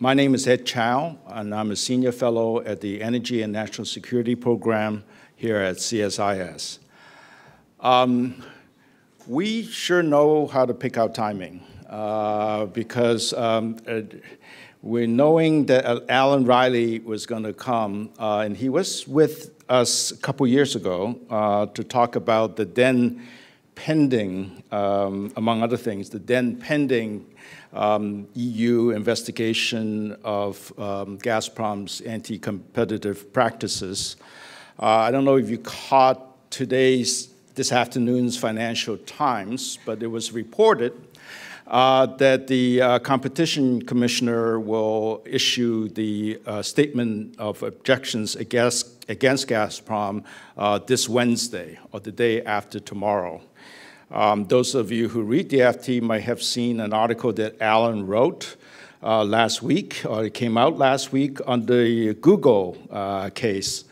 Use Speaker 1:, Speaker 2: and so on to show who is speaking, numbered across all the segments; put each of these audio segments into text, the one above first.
Speaker 1: My name is Ed Chow, and I'm a senior fellow at the Energy and National Security Program here at CSIS. We sure know how to pick our timing because we're knowing that Alan Riley was going to come, and he was with us a couple years ago to talk about the then pending, among other things, the then pending EU investigation of Gazprom's anti-competitive practices. I don't know if you caught this afternoon's Financial Times, but it was reported that the competition commissioner will issue the statement of objections against Gazprom this Wednesday, or the day after tomorrow. Those of you who read the FT might have seen an article that Alan wrote last week, or it came out last week on the Google case,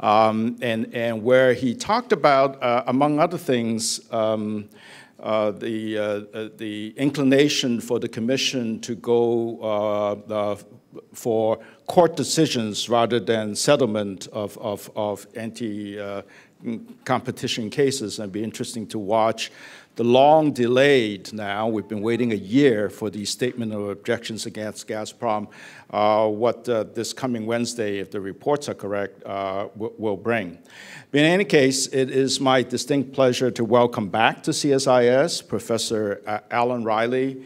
Speaker 1: and where he talked about, among other things, the inclination for the Commission to go for court decisions rather than settlement of anti-competition cases. And it'd be interesting to watch the long delayed now, we've been waiting a year for the statement of objections against Gazprom, what this coming Wednesday, if the reports are correct, will bring. But in any case, it is my distinct pleasure to welcome back to CSIS Professor Alan Riley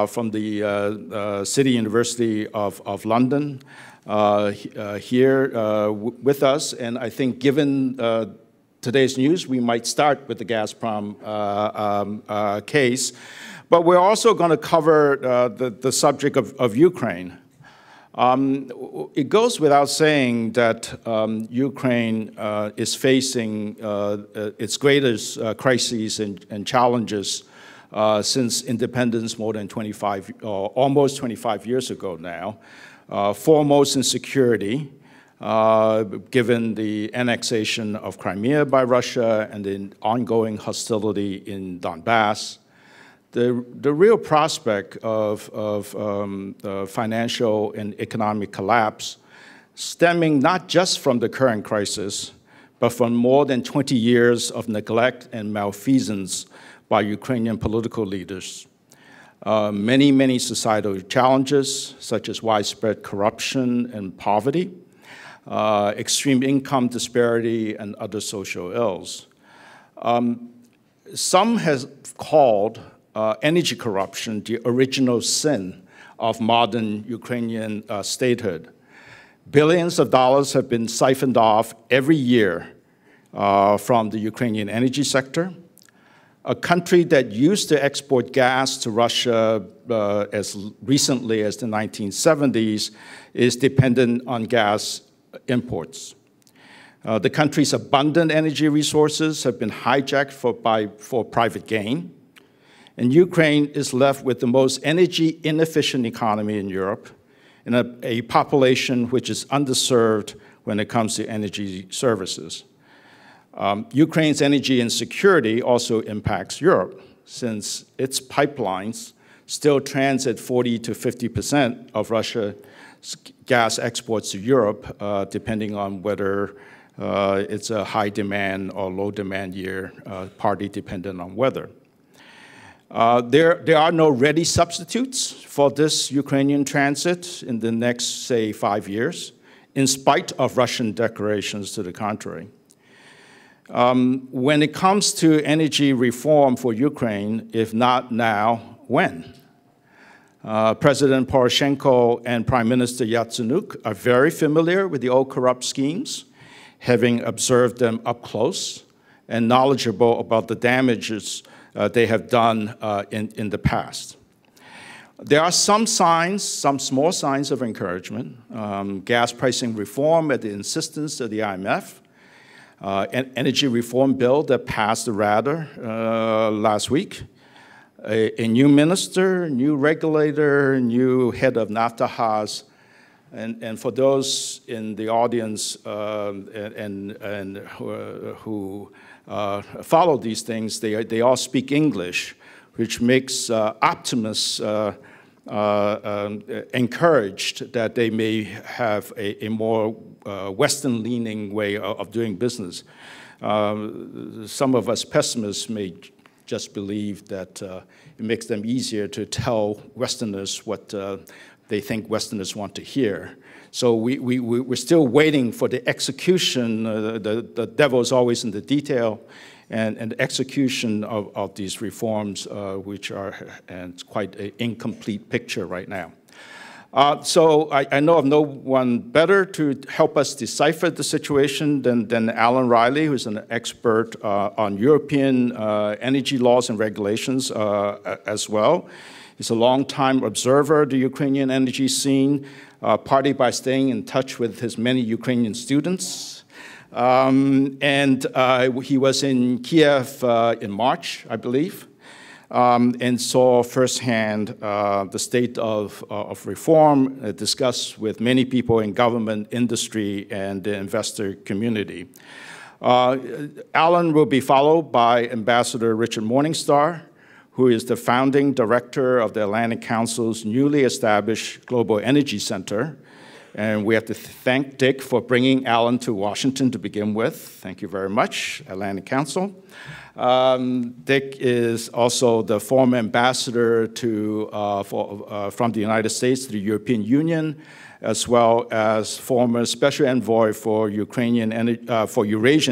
Speaker 1: from the City University of London here with us. And I think given today's news, we might start with the Gazprom case, but we're also going to cover the subject of Ukraine. It goes without saying that Ukraine is facing its greatest crises and challenges since independence more than almost 25 years ago now. Foremost in security, given the annexation of Crimea by Russia and the ongoing hostility in Donbass. The real prospect of financial and economic collapse stemming not just from the current crisis, but from more than 20 years of neglect and malfeasance by Ukrainian political leaders. Many societal challenges, such as widespread corruption and poverty, extreme income disparity, and other social ills. Some have called energy corruption the original sin of modern Ukrainian statehood. Billions of dollars have been siphoned off every year from the Ukrainian energy sector. A country that used to export gas to Russia as recently as the 1970s is dependent on gas imports. The country's abundant energy resources have been hijacked for private gain, and Ukraine is left with the most energy inefficient economy in Europe and a population which is underserved when it comes to energy services. Ukraine's energy insecurity also impacts Europe, since its pipelines still transit 40 to 50% of Russia's gas exports to Europe, depending on whether it's a high demand or low demand year, partly dependent on weather. There are no ready substitutes for this Ukrainian transit in the next, say, 5 years, in spite of Russian declarations to the contrary. When it comes to energy reform for Ukraine, if not now, when? President Poroshenko and Prime Minister Yatsenyuk are very familiar with the old corrupt schemes, having observed them up close and knowledgeable about the damages they have done in the past. There are some signs, some small signs of encouragement. Gas pricing reform at the insistence of the IMF, an energy reform bill that passed the Rada last week, a new minister, new regulator, new head of Naftahaz, and for those in the audience who follow these things, they all speak English, which makes optimists encouraged that they may have a more Western-leaning way of doing business. Some of us pessimists may just believe that it makes them easier to tell Westerners what they think Westerners want to hear. So we're still waiting for the execution. The devil is always in the detail, and the execution of these reforms, which are and quite an incomplete picture right now. So I know of no one better to help us decipher the situation than Alan Riley, who's an expert on European energy laws and regulations as well. He's a longtime observer of the Ukrainian energy scene, partly by staying in touch with his many Ukrainian students. He was in Kiev in March, I believe, and saw firsthand the state of reform discussed with many people in government, industry, and the investor community. Alan will be followed by Ambassador Richard Morningstar, who is the founding director of the Atlantic Council's newly established Global Energy Center. And we have to thank Dick for bringing Alan to Washington to begin with. Thank you very much, Atlantic Council. Dick is also the former ambassador from the United States to the European Union, as well as former Special Envoy for Eurasian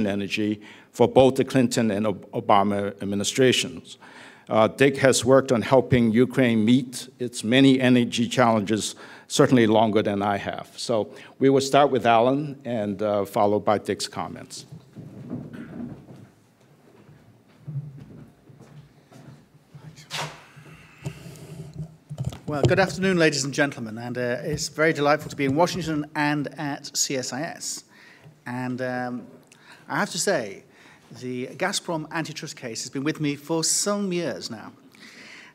Speaker 1: Energy for both the Clinton and Obama administrations. Dick has worked on helping Ukraine meet its many energy challenges, certainly longer than I have. So we will start with Alan and followed by Dick's comments.
Speaker 2: Well, good afternoon, ladies and gentlemen, and it's very delightful to be in Washington and at CSIS. And I have to say, the Gazprom antitrust case has been with me for some years now.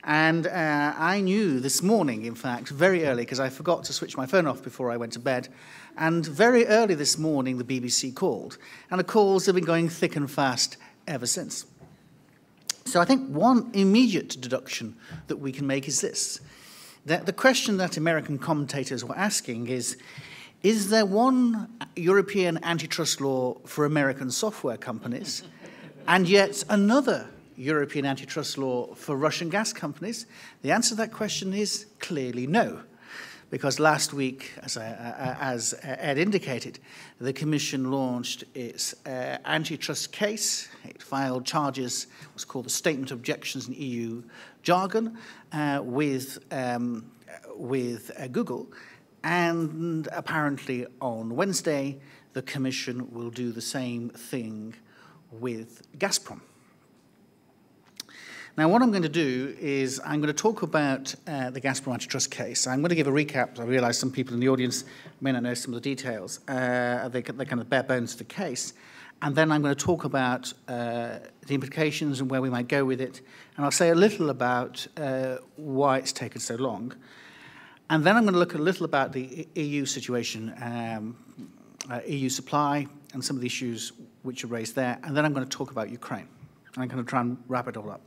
Speaker 2: And I knew this morning, in fact, very early, because I forgot to switch my phone off before I went to bed, and very early this morning the BBC called, and the calls have been going thick and fast ever since. So I think one immediate deduction that we can make is this, that the question that American commentators were asking is there one European antitrust law for American software companies and yet another European antitrust law for Russian gas companies? The answer to that question is clearly no, because last week, as Ed indicated, the Commission launched its antitrust case. It filed charges, what's called the Statement of Objections in EU jargon, with Google. And apparently on Wednesday, the Commission will do the same thing with Gazprom. Now, what I'm going to do is I'm going to talk about the Gazprom antitrust case. I'm going to give a recap. I realize some people in the audience may not know some of the details. They're kind of bare bones of the case. And then I'm going to talk about the implications and where we might go with it. And I'll say a little about why it's taken so long. And then I'm going to look a little about the EU situation, EU supply, and some of the issues which are raised there. And then I'm going to talk about Ukraine. And I'm going to try and wrap it all up.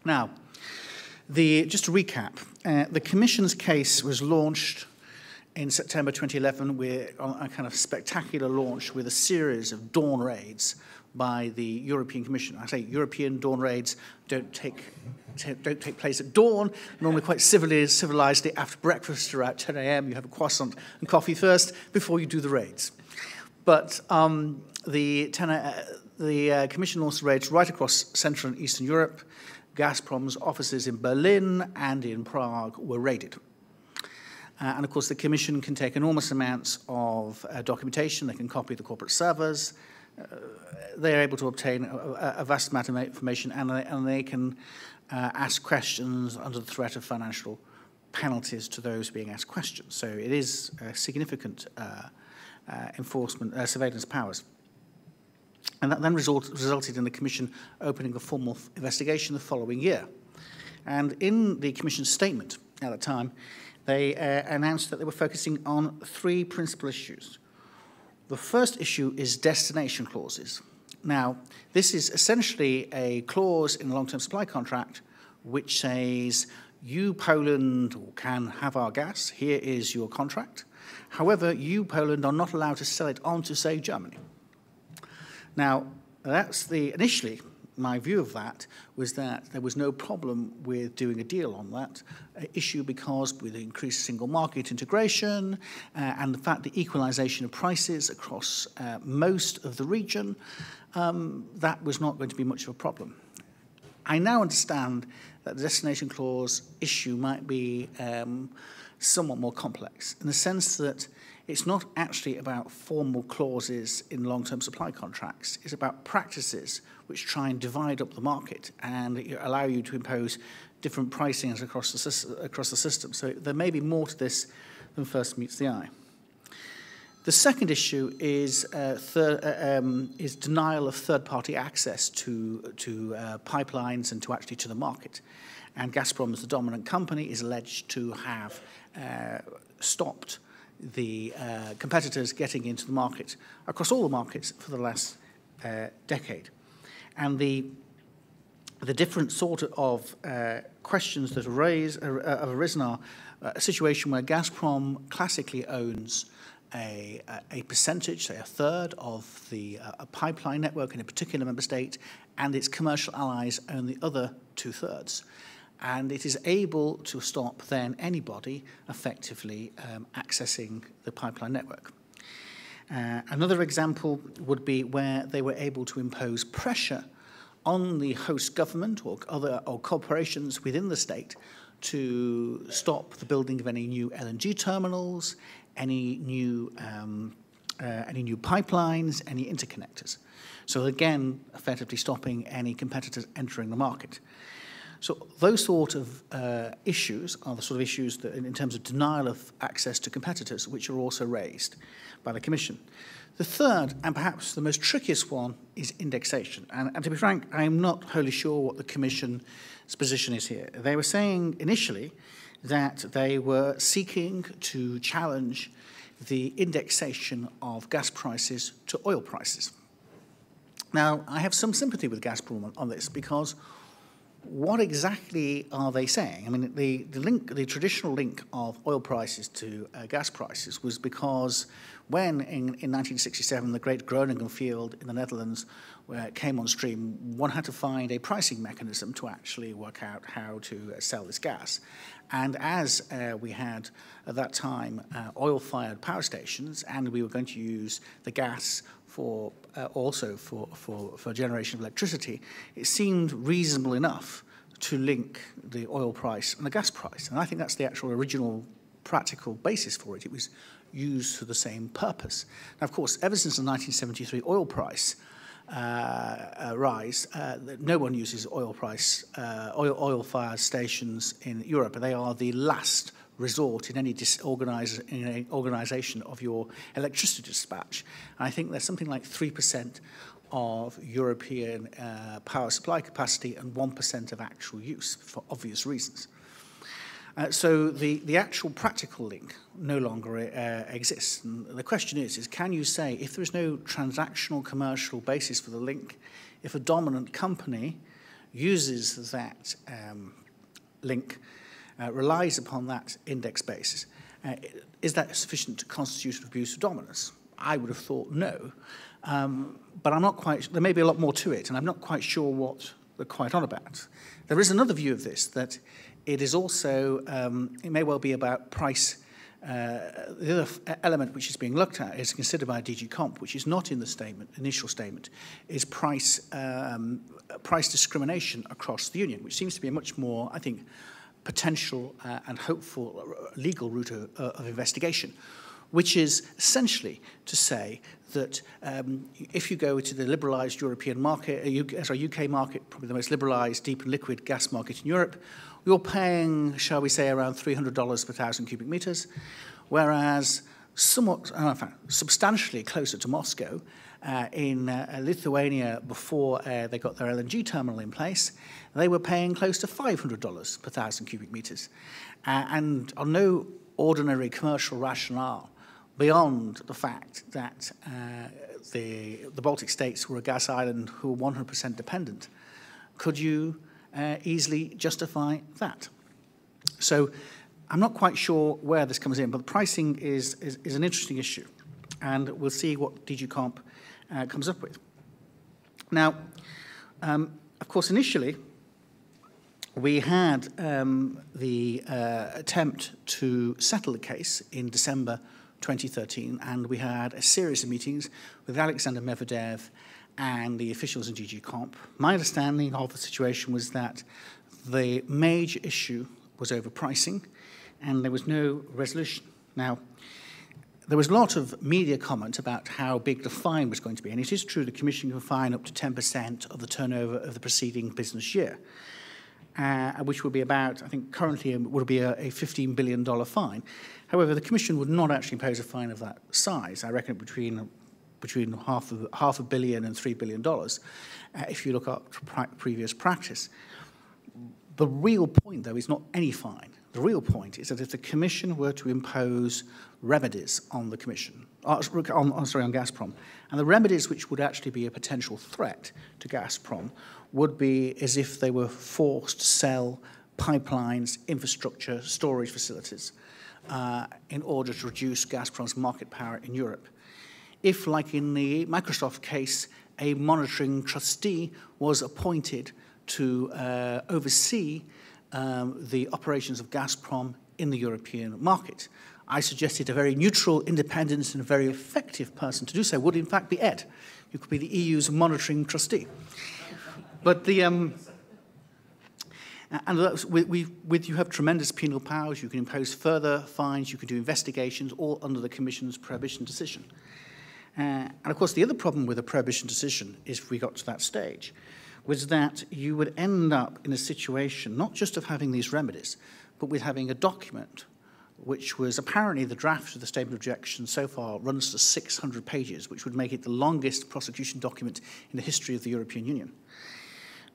Speaker 2: Now, just to recap, the Commission's case was launched in September 2011 with a kind of spectacular launch with a series of dawn raids by the European Commission. I say European dawn raids don't take place at dawn, normally quite civilizedly after breakfast or at 10 a.m. You have a croissant and coffee first before you do the raids. But the Commission launched raids right across Central and Eastern Europe. Gazprom's offices in Berlin and in Prague were raided. And of course, the Commission can take enormous amounts of documentation. They can copy the corporate servers. They're able to obtain a vast amount of information, and they can ask questions under the threat of financial penalties to those being asked questions. So it is significant enforcement, surveillance powers. And that then resulted in the Commission opening a formal investigation the following year. And in the Commission's statement at the time, they announced that they were focusing on three principal issues. The first issue is destination clauses. Now, this is essentially a clause in the long-term supply contract which says you, Poland, can have our gas. Here is your contract. However, you, Poland, are not allowed to sell it on to, say, Germany. Now, that's initially, my view of that was that there was no problem with doing a deal on that issue, because with the increased single market integration and the fact the equalization of prices across most of the region, that was not going to be much of a problem. I now understand that the destination clause issue might be somewhat more complex, in the sense that it's not actually about formal clauses in long-term supply contracts. It's about practices which try and divide up the market and allow you to impose different pricings across the system. So there may be more to this than first meets the eye. The second issue is denial of third-party access to pipelines and to the market. And Gazprom, as the dominant company, is alleged to have stopped the competitors getting into the market across all the markets for the last decade. And the different sort of questions that have arisen are a situation where Gazprom classically owns a percentage, say a third, of the pipeline network in a particular member state, and its commercial allies own the other two-thirds. And it is able to stop then anybody effectively accessing the pipeline network. Another example would be where they were able to impose pressure on the host government or corporations within the state to stop the building of any new LNG terminals, any new pipelines, any interconnectors. So again, effectively stopping any competitors entering the market. So those sort of issues are the sort of issues that, in terms of denial of access to competitors, which are also raised by the Commission. The third, and perhaps the most trickiest one, is indexation. And to be frank, I'm not wholly sure what the Commission's position is here. They were saying initially that they were seeking to challenge the indexation of gas prices to oil prices. Now, I have some sympathy with Gazprom on this, because what exactly are they saying? I mean, the traditional link of oil prices to gas prices was because when in 1967 the great Groningen field in the Netherlands came on stream, one had to find a pricing mechanism to actually work out how to sell this gas. And as we had at that time oil-fired power stations, and we were going to use the gas for generation of electricity, it seemed reasonable enough to link the oil price and the gas price. And I think that's the actual original practical basis for it. It was used for the same purpose. Now, of course, ever since the 1973 oil price rise, no one uses oil-fired stations in Europe. They are the last resort in any organisation of your electricity dispatch. And I think there's something like 3% of European power supply capacity and 1% of actual use, for obvious reasons. So the actual practical link no longer exists. And the question is can you say, if there is no transactional commercial basis for the link, if a dominant company uses that link, relies upon that index basis, is that sufficient to constitute an abuse of dominance? I would have thought no. But I'm not quite, there may be a lot more to it, and I'm not quite sure what they're quite on about. There is another view of this, that it is also, it may well be about price. The other element which is being looked at is considered by DG Comp, which is not in the initial statement, is price discrimination across the Union, which seems to be a much more, I think, potential and hopeful legal route of investigation, which is essentially to say that if you go to the liberalised European market, UK market, probably the most liberalised deep and liquid gas market in Europe, you're paying, shall we say, around $300 per 1,000 cubic metres, whereas substantially closer to Moscow, in Lithuania, before they got their LNG terminal in place, they were paying close to $500 per 1,000 cubic metres. And on no ordinary commercial rationale, beyond the fact that the Baltic states were a gas island who were 100% dependent, could you easily justify that? So I'm not quite sure where this comes in, but the pricing is an interesting issue, and we'll see what DG Comp comes up with. Now, of course, initially, we had the attempt to settle the case in December 2013, and we had a series of meetings with Alexander Medvedev and the officials in DG Comp. My understanding of the situation was that the major issue was over pricing, and there was no resolution. Now, there was a lot of media comment about how big the fine was going to be, and it is true the Commission can fine up to 10% of the turnover of the preceding business year, which would be about, I think currently it would be a $15 billion fine. However, the Commission would not actually impose a fine of that size. I reckon between half a billion and $3 billion, if you look up previous practice. The real point, though, is not any fine. The real point is that if the Commission were to impose remedies on the Commission, on Gazprom, and the remedies which would actually be a potential threat to Gazprom would be as if they were forced to sell pipelines, infrastructure, storage facilities in order to reduce Gazprom's market power in Europe. If, like in the Microsoft case, a monitoring trustee was appointed to oversee the operations of Gazprom in the European market, I suggested a very neutral, independent, and very effective person to do so would, in fact, be Ed. You could be the EU's monitoring trustee. But the you have tremendous penal powers. You can impose further fines. You can do investigations, all under the Commission's prohibition decision. And of course, the other problem with a prohibition decision, if we got to that stage, was that you would end up in a situation not just of having these remedies, but with having a document which was apparently the draft of the statement of objection so far runs to 600 pages, which would make it the longest prosecution document in the history of the European Union.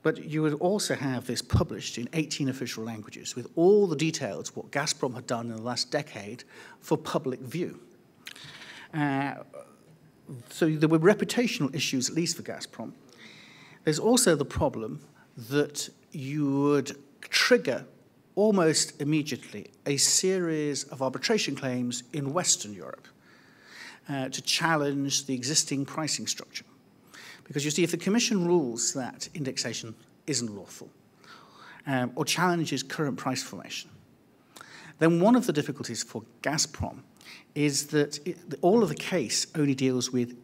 Speaker 2: But you would also have this published in 18 official languages with all the details of what Gazprom had done in the last decade for public view. So there were reputational issues, at least for Gazprom. There's also the problem that you would trigger almost immediately a series of arbitration claims in Western Europe to challenge the existing pricing structure. Because you see, if the Commission rules that indexation isn't lawful or challenges current price formation, then one of the difficulties for Gazprom is that all of the case only deals with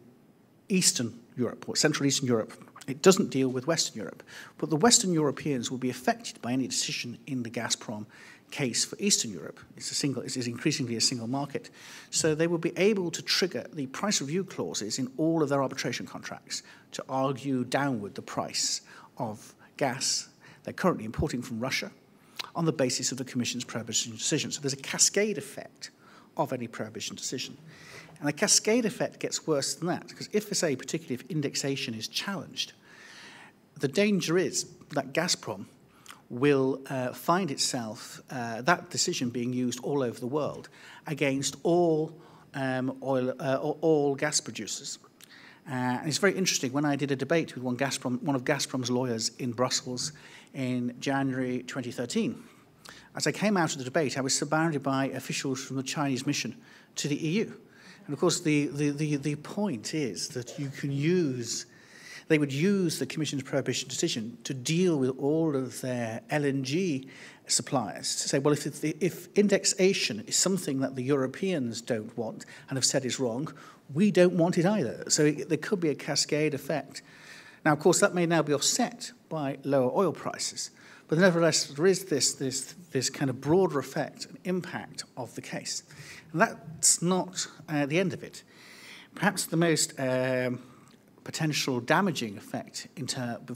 Speaker 2: Eastern Europe or Central Eastern Europe. It doesn't deal with Western Europe. But the Western Europeans will be affected by any decision in the Gazprom case for Eastern Europe. It is increasingly a single market. So they will be able to trigger the price review clauses in all of their arbitration contracts to argue downward the price of gas they're currently importing from Russia on the basis of the Commission's prohibition decision. So there's a cascade effect of any prohibition decision. And the cascade effect gets worse than that, because if, say, particularly if indexation is challenged, the danger is that Gazprom will find itself, that decision being used all over the world against all all gas producers. And it's very interesting. When I did a debate with one of Gazprom's lawyers in Brussels in January 2013, as I came out of the debate, I was surrounded by officials from the Chinese mission to the EU. And of course, the point is that they would use the Commission's prohibition decision to deal with all of their LNG suppliers to say, well, if indexation is something that the Europeans don't want and have said is wrong, we don't want it either. So there could be a cascade effect. Now, of course, that may now be offset by lower oil prices, but nevertheless, there is this kind of broader effect and impact of the case. And that's not the end of it. Perhaps the most potential damaging effect,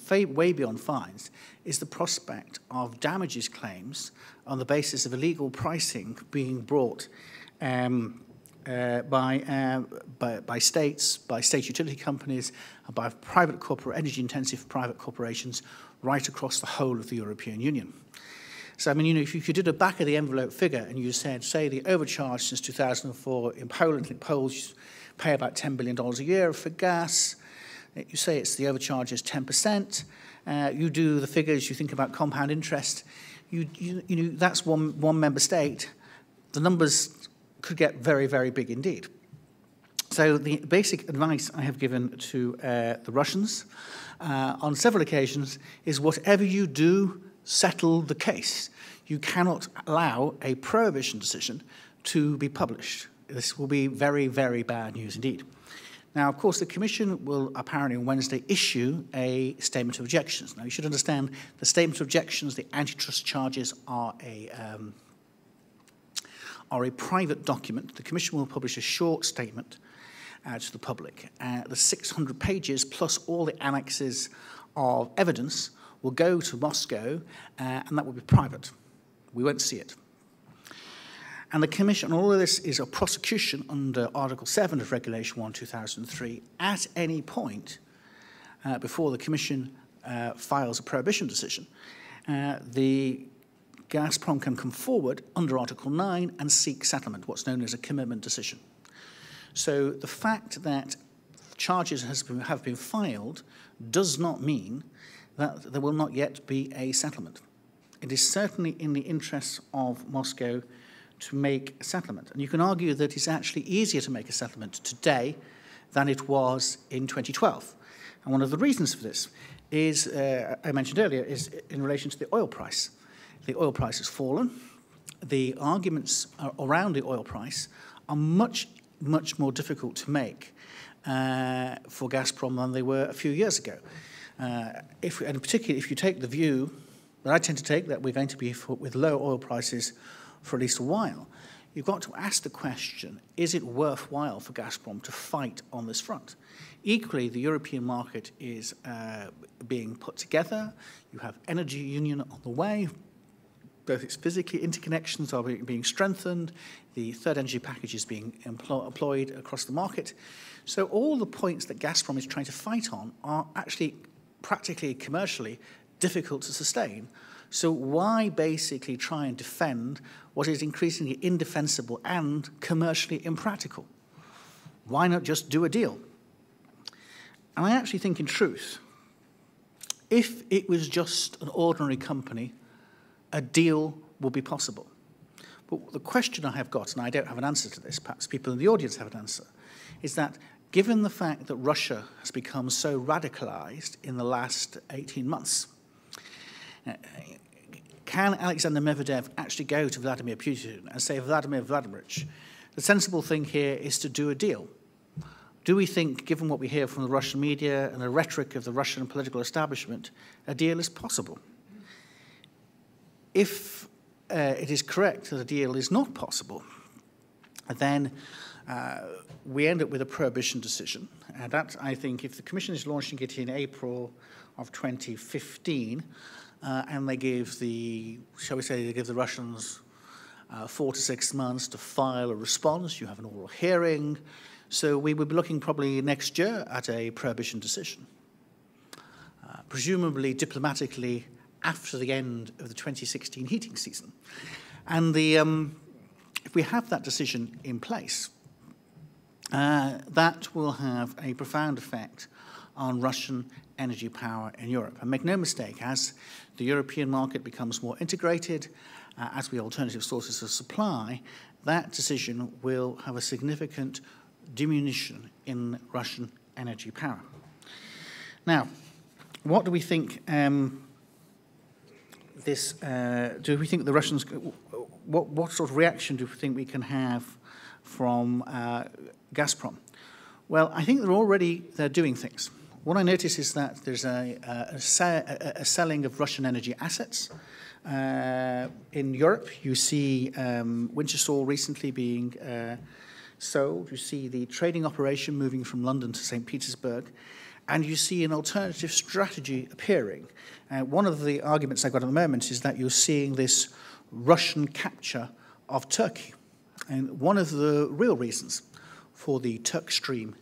Speaker 2: way beyond fines, is the prospect of damages claims on the basis of illegal pricing being brought by states, by state utility companies, by energy-intensive private corporations right across the whole of the European Union. So, I mean, if you did a back-of-the-envelope figure and you said, say, the overcharge since 2004 in Poland, I think Poles pay about $10 billion a year for gas. You say the overcharge is 10%. You do the figures, you think about compound interest. that's one member state. The numbers could get very, very big indeed. So the basic advice I have given to the Russians on several occasions is whatever you do, settle the case. You cannot allow a prohibition decision to be published. This will be very, very bad news indeed. Now, of course, the Commission will apparently on Wednesday issue a statement of objections. Now, you should understand the statement of objections, the antitrust charges are a private document. The Commission will publish a short statement to the public. The 600 pages plus all the annexes of evidence will go to Moscow, and that will be private. We won't see it. And the Commission, all of this is a prosecution under Article 7 of Regulation 1/2003. At any point before the Commission files a prohibition decision, the Gazprom can come forward under Article 9 and seek settlement, what's known as a commitment decision. So the fact that charges have been filed does not mean that there will not yet be a settlement. It is certainly in the interests of Moscow to make a settlement. And you can argue that it's actually easier to make a settlement today than it was in 2012. And one of the reasons for this is, I mentioned earlier, is in relation to the oil price. The oil price has fallen. The arguments around the oil price are much more difficult to make for Gazprom than they were a few years ago. And particularly if you take the view that I tend to take, that we're going to be with low oil prices for at least a while, you've got to ask the question, is it worthwhile for Gazprom to fight on this front? Equally, the European market is being put together. You have energy union on the way. Both its physical interconnections are being strengthened. The third energy package is being employed across the market. So all the points that Gazprom is trying to fight on are actually practically commercially difficult to sustain. So why basically try and defend what is increasingly indefensible and commercially impractical? Why not just do a deal? And I actually think, in truth, if it was just an ordinary company, a deal would be possible. But the question I have got, and I don't have an answer to this, perhaps people in the audience have an answer, is that given the fact that Russia has become so radicalized in the last 18 months, can Alexander Medvedev actually go to Vladimir Putin and say, Vladimir Vladimirovich, the sensible thing here is to do a deal? Do we think, given what we hear from the Russian media and the rhetoric of the Russian political establishment, a deal is possible? If it is correct that a deal is not possible, then we end up with a prohibition decision. And that, I think, if the Commission is launching it in April of 2015, and they give the, shall we say, they give the Russians 4 to 6 months to file a response, you have an oral hearing, so we would be looking probably next year at a prohibition decision. Presumably, diplomatically, after the end of the 2016 heating season. And if we have that decision in place, that will have a profound effect on Russian energy power in Europe. And make no mistake, as the European market becomes more integrated, as we alternative sources of supply, that decision will have a significant diminution in Russian energy power. Now, what do we think do we think the Russians, what sort of reaction do we think we can have from Gazprom? Well, I think they're doing things. What I notice is that there's a selling of Russian energy assets. In Europe, you see Wintershall recently being sold. You see the trading operation moving from London to St. Petersburg. And you see an alternative strategy appearing. One of the arguments I've got at the moment is that you're seeing this Russian capture of Turkey. And one of the real reasons for the Turk Stream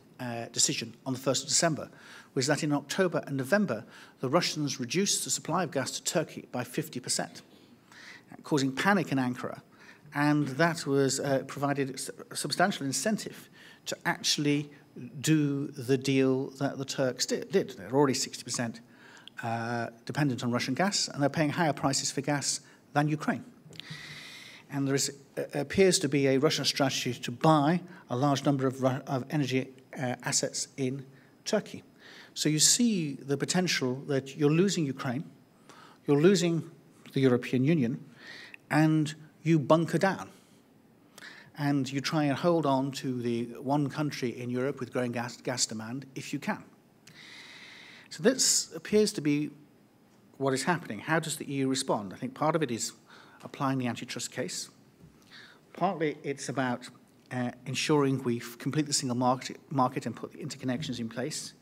Speaker 2: decision on the 1st of December was that in October and November, the Russians reduced the supply of gas to Turkey by 50%, causing panic in Ankara. And that was provided a substantial incentive to actually do the deal that the Turks did. They're already 60% dependent on Russian gas, and they're paying higher prices for gas than Ukraine. And there appears to be a Russian strategy to buy a large number of energy assets in Turkey. So you see the potential that you're losing Ukraine, you're losing the European Union, and you bunker down. And you try and hold on to the one country in Europe with growing gas demand if you can. So this appears to be what is happening. How does the EU respond? I think part of it is applying the antitrust case. Partly it's about ensuring we complete the single market and put the interconnections in place.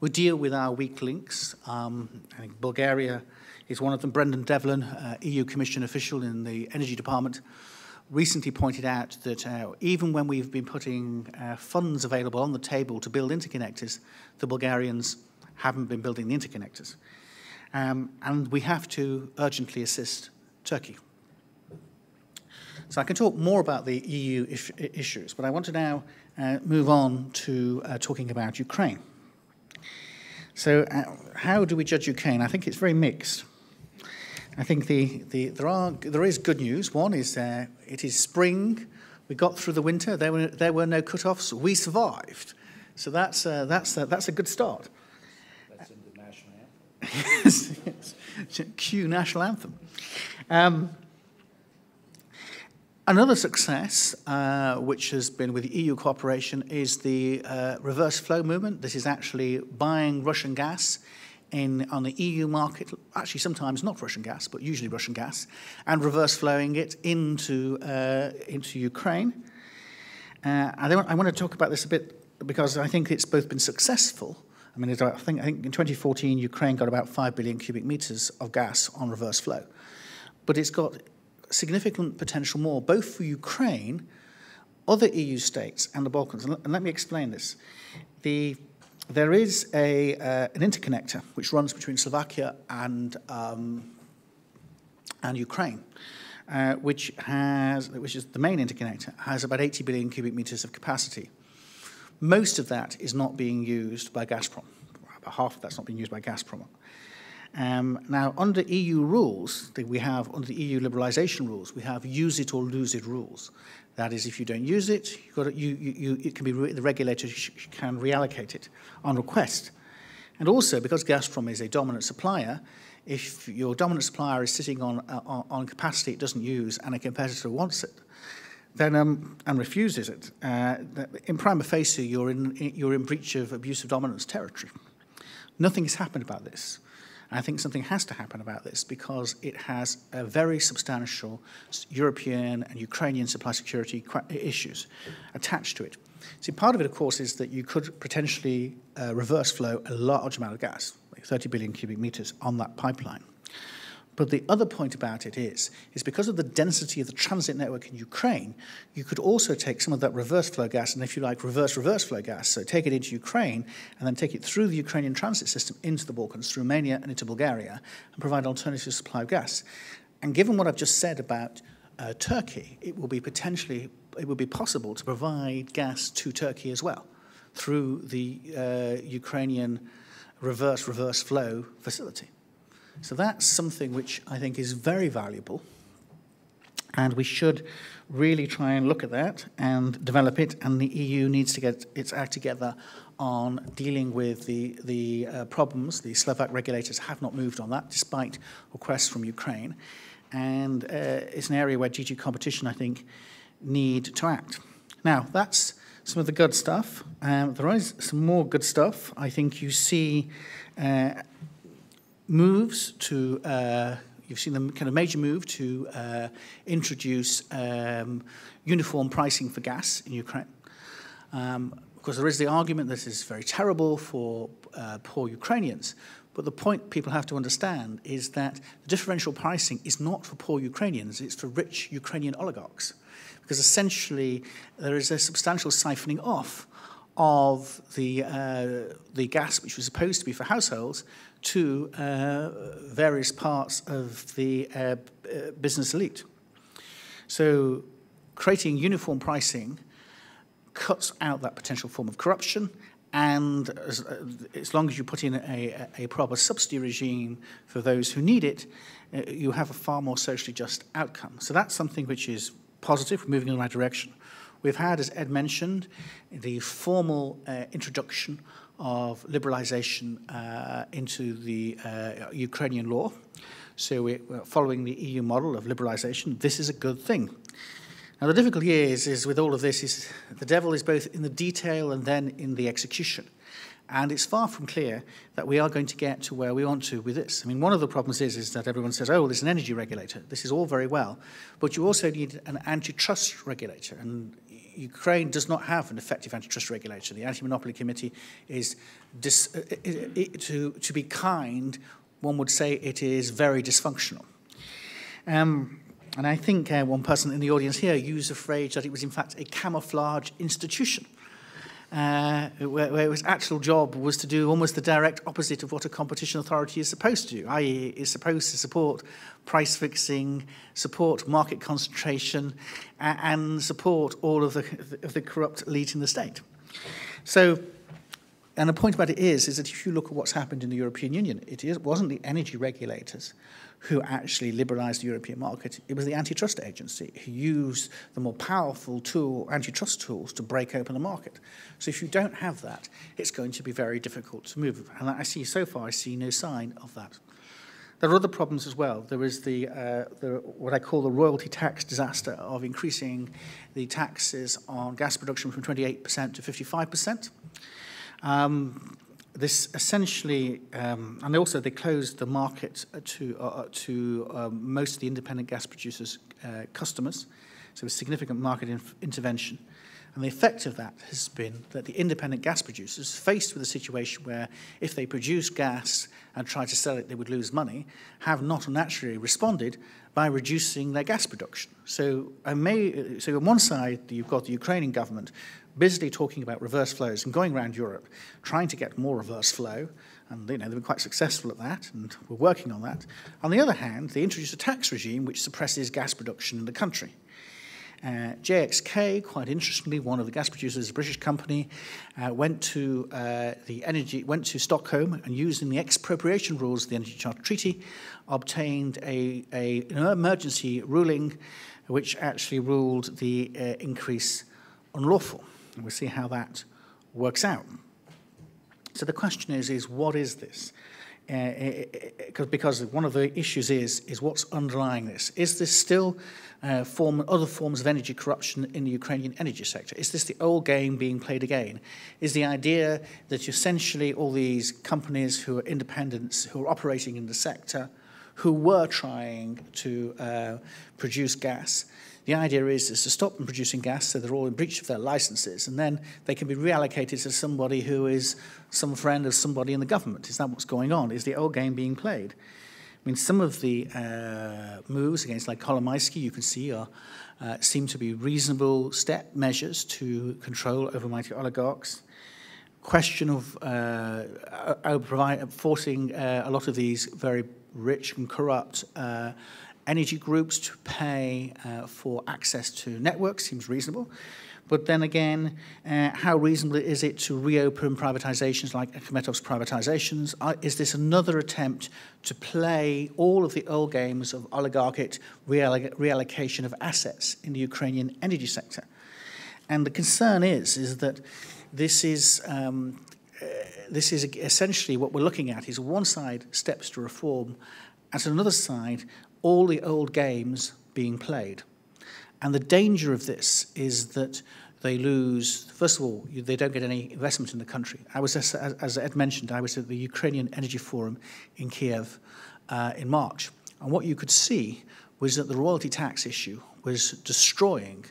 Speaker 2: We deal with our weak links. I think Bulgaria is one of them. Brendan Devlin, EU Commission official in the Energy Department, recently pointed out that even when we've been putting funds available on the table to build interconnectors, the Bulgarians haven't been building the interconnectors. And we have to urgently assist Turkey. So I can talk more about the EU issues, but I want to now move on to talking about Ukraine. So how do we judge Ukraine? I think it's very mixed. I think there is good news. One is it is spring. We got through the winter. There were no cut-offs. We survived. So that's a good start.
Speaker 1: That's in the national anthem.
Speaker 2: Yes. Cue national anthem. Another success, which has been with EU cooperation, is the reverse flow movement. This is actually buying Russian gas on the EU market, actually sometimes not Russian gas, but usually Russian gas, and reverse flowing it into Ukraine. I want to talk about this a bit because I think it's both been successful. I mean, I think in 2014, Ukraine got about 5 billion cubic meters of gas on reverse flow. But it's got significant potential more, both for Ukraine, other EU states, and the Balkans. And let me explain this. There is an interconnector which runs between Slovakia and Ukraine, which is the main interconnector, has about 80 billion cubic meters of capacity. Most of that is not being used by Gazprom. About half of that's not being used by Gazprom. Now, under EU rules, under the EU liberalisation rules, we have use it or lose it rules. That is, if you don't use it, the regulator can reallocate it on request. And also, because Gazprom is a dominant supplier, if your dominant supplier is sitting on capacity it doesn't use and a competitor wants it, then and refuses it, in prima facie you're in breach of abuse of dominance territory. Nothing has happened about this. I think something has to happen about this because it has a very substantial European and Ukrainian supply security issues attached to it. See, part of it, of course, is that you could potentially reverse flow a large amount of gas, like 30 billion cubic meters on that pipeline. But the other point about it is because of the density of the transit network in Ukraine, you could also take some of that reverse flow gas and, if you like, reverse flow gas. So take it into Ukraine and then take it through the Ukrainian transit system into the Balkans, through Romania and into Bulgaria, and provide alternative supply of gas. And given what I've just said about Turkey, it will be possible to provide gas to Turkey as well through the Ukrainian reverse flow facility. So that's something which I think is very valuable, and we should really try and look at that and develop it, and the EU needs to get its act together on dealing with the problems. The Slovak regulators have not moved on that, despite requests from Ukraine, and it's an area where DG Competition, I think, need to act. Now, that's some of the good stuff. There is some more good stuff. I think you see moves to, you've seen the kind of major move to introduce uniform pricing for gas in Ukraine. Because there is the argument that this is very terrible for poor Ukrainians. But the point people have to understand is that the differential pricing is not for poor Ukrainians, it's for rich Ukrainian oligarchs. Because essentially there is a substantial siphoning off of the gas which was supposed to be for households to various parts of the business elite. So creating uniform pricing cuts out that potential form of corruption And as long as you put in a proper subsidy regime for those who need it, you have a far more socially just outcome. So that's something which is positive, we're moving in the right direction. We've had, as Ed mentioned, the formal introduction of liberalisation into the Ukrainian law. So we're following the EU model of liberalisation. This is a good thing. Now, the difficulty is with all of this is the devil is both in the detail and then in the execution. And it's far from clear that we are going to get to where we want to with this. I mean, one of the problems is that everyone says, oh, there's an energy regulator. This is all very well. But you also need an antitrust regulator. And Ukraine does not have an effective antitrust regulator. The Anti-Monopoly Committee is, to be kind, one would say it is very dysfunctional. And I think one person in the audience here used the phrase that it was, in fact, a camouflage institution, where its actual job was to do almost the direct opposite of what a competition authority is supposed to do, i.e. is supposed to support price fixing, support market concentration, and support all of the corrupt elite in the state. So, and the point about it is that if you look at what's happened in the European Union, it wasn't the energy regulators who actually liberalised the European market. It was the antitrust agency who used the more powerful antitrust tools to break open the market. So if you don't have that, it's going to be very difficult to move. And so far, I see no sign of that. There are other problems as well. There is what I call the royalty tax disaster of increasing the taxes on gas production from 28% to 55%. This essentially, and also they closed the market to most of the independent gas producers' customers, so a significant market intervention. And the effect of that has been that the independent gas producers, faced with a situation where if they produce gas and try to sell it, they would lose money, have not naturally responded by reducing their gas production. So on one side, you've got the Ukrainian government busily talking about reverse flows and going around Europe, trying to get more reverse flow, and they've been quite successful at that, and we're working on that. On the other hand, they introduced a tax regime which suppresses gas production in the country. JXK, quite interestingly, one of the gas producers, a British company, went to Stockholm and, using the expropriation rules of the Energy Charter Treaty, obtained an emergency ruling which actually ruled the increase unlawful. And we'll see how that works out. So the question is what is this? Because one of the issues is what's underlying this. Is this still other forms of energy corruption in the Ukrainian energy sector? Is this the old game being played again? Is the idea that essentially all these companies who are independents, who are operating in the sector, who were trying to produce gas, the idea is to stop them producing gas so they're all in breach of their licenses, and then they can be reallocated to somebody who is some friend of somebody in the government. Is that what's going on? Is the old game being played? I mean, some of the moves against, like Kolomaisky, you can see seem to be reasonable step measures to control over mighty oligarchs. Question of forcing a lot of these very rich and corrupt energy groups to pay for access to networks seems reasonable. But then again, how reasonable is it to reopen privatizations like Akhmetov's privatizations? Is this another attempt to play all of the old games of oligarchic reallocation of assets in the Ukrainian energy sector? And the concern is that this is essentially what we're looking at is one side steps to reform, and on another side, all the old games being played. And the danger of this is that they lose, first of all, they don't get any investment in the country. As Ed mentioned, I was at the Ukrainian Energy Forum in Kiev in March. And what you could see was that the royalty tax issue was destroying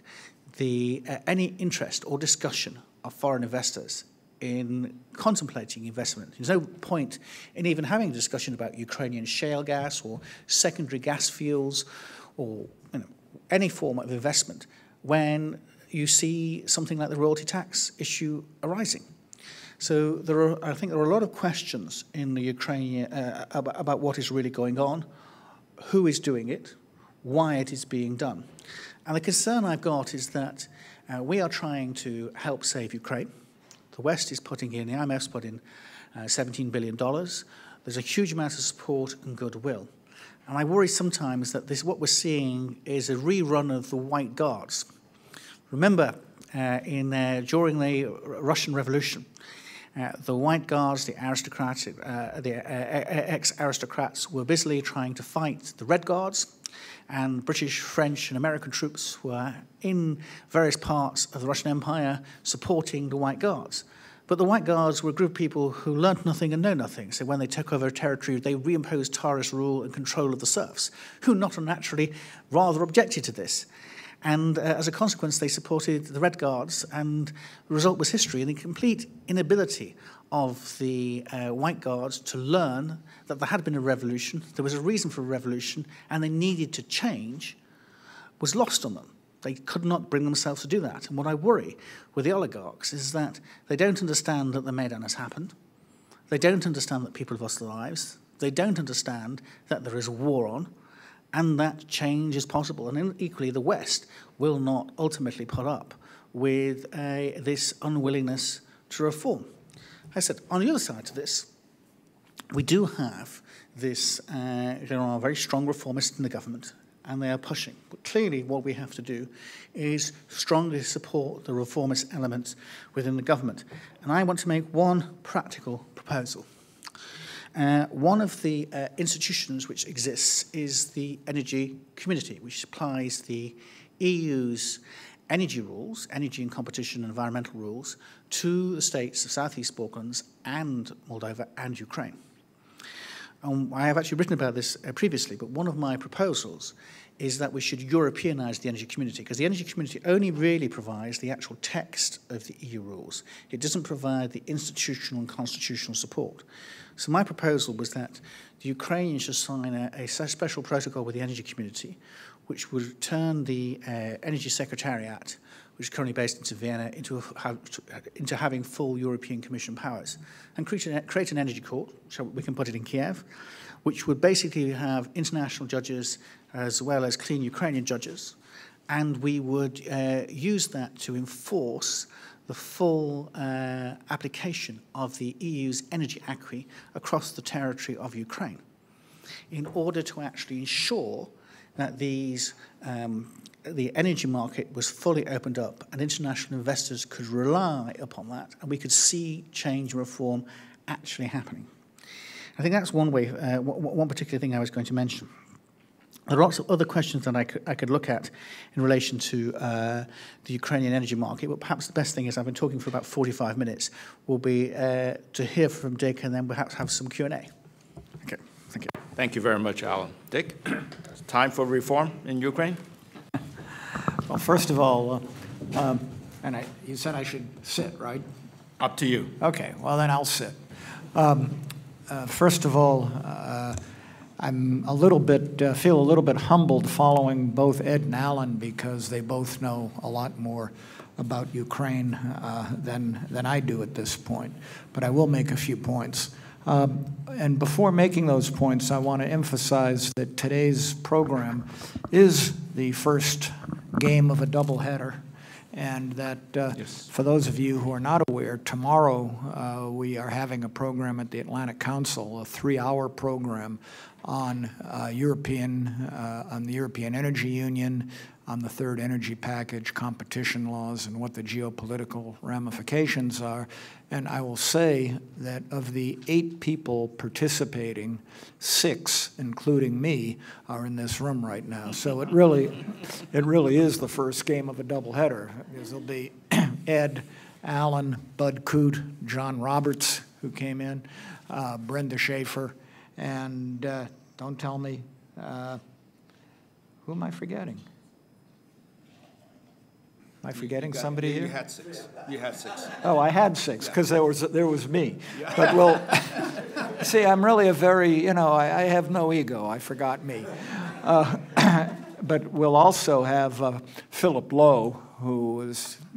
Speaker 2: any interest or discussion of foreign investors in contemplating investment. There's no point in even having a discussion about Ukrainian shale gas or secondary gas fields or any form of investment when you see something like the royalty tax issue arising. So I think there are a lot of questions in the Ukraine about what is really going on, who is doing it, why it is being done. And the concern I've got is that we are trying to help save Ukraine. The West is putting in, the IMF's put in $17 billion. There's a huge amount of support and goodwill. And I worry sometimes that what we're seeing is a rerun of the White Guards. Remember, during the Russian Revolution, the White Guards, the aristocrats, the ex-aristocrats were busily trying to fight the Red Guards, and British, French, and American troops were in various parts of the Russian Empire supporting the White Guards. But the White Guards were a group of people who learnt nothing and know nothing. So when they took over a territory, they reimposed Tsarist rule and control of the serfs, who not unnaturally rather objected to this. And as a consequence, they supported the Red Guards, and the result was history, and the complete inability of the White Guards to learn that there had been a revolution, there was a reason for a revolution, and they needed to change, was lost on them. They could not bring themselves to do that. And what I worry with the oligarchs is that they don't understand that the Maidan has happened. They don't understand that people have lost their lives. They don't understand that there is a war on, and that change is possible. And equally, the West will not ultimately put up with this unwillingness to reform. I said, on the other side to this, we do have this, there are very strong reformists in the government, and they are pushing. But clearly what we have to do is strongly support the reformist elements within the government. And I want to make one practical proposal. One of the institutions which exists is the energy community, which supplies the EU's energy rules, energy and competition and environmental rules, to the states of Southeast Balkans and Moldova and Ukraine. I have actually written about this previously, but one of my proposals is that we should Europeanize the energy community, because the energy community only really provides the actual text of the EU rules. It doesn't provide the institutional and constitutional support. So my proposal was that the Ukrainians should sign a special protocol with the energy community, which would turn the Energy Secretariat, which is currently based in Vienna, into having full European Commission powers, and create an energy court, so we can put it in Kiev, which would basically have international judges as well as clean Ukrainian judges, and we would use that to enforce the full application of the EU's energy acquis across the territory of Ukraine, in order to actually ensure that the energy market was fully opened up and international investors could rely upon that, and we could see change and reform actually happening. I think that's one way, one particular thing I was going to mention. There are lots of other questions that I could look at in relation to the Ukrainian energy market, but perhaps the best thing is, I've been talking for about 45 minutes, will be to hear from Dick and then perhaps have some Q&A. Okay, thank you.
Speaker 1: Thank you very much, Alan. Dick, time for reform in Ukraine?
Speaker 3: Well, first of all, you said I should sit, right?
Speaker 1: Up to you.
Speaker 3: Okay, well then I'll sit. First of all, I'm a little bit, feel a little bit humbled following both Ed and Alan, because they both know a lot more about Ukraine than I do at this point. But I will make a few points. And before making those points, I want to emphasize that today's program is the first game of a doubleheader, and that yes. For those of you who are not aware, tomorrow we are having a program at the Atlantic Council, a 3-hour program on the European Energy Union, on the third energy package, competition laws, and what the geopolitical ramifications are. And I will say that of the 8 people participating, 6, including me, are in this room right now. So it really is the first game of a doubleheader, because there'll be Ed, Alan, Bud Coote, John Roberts, who came in, Brenda Schaefer, and don't tell me, who am I forgetting? Am I forgetting somebody here?
Speaker 1: You had 6. You had 6.
Speaker 3: Oh, I had 6, because there was me. But we'll see. I'm really a very, I have no ego. I forgot me. But we'll also have Philip Lowe, who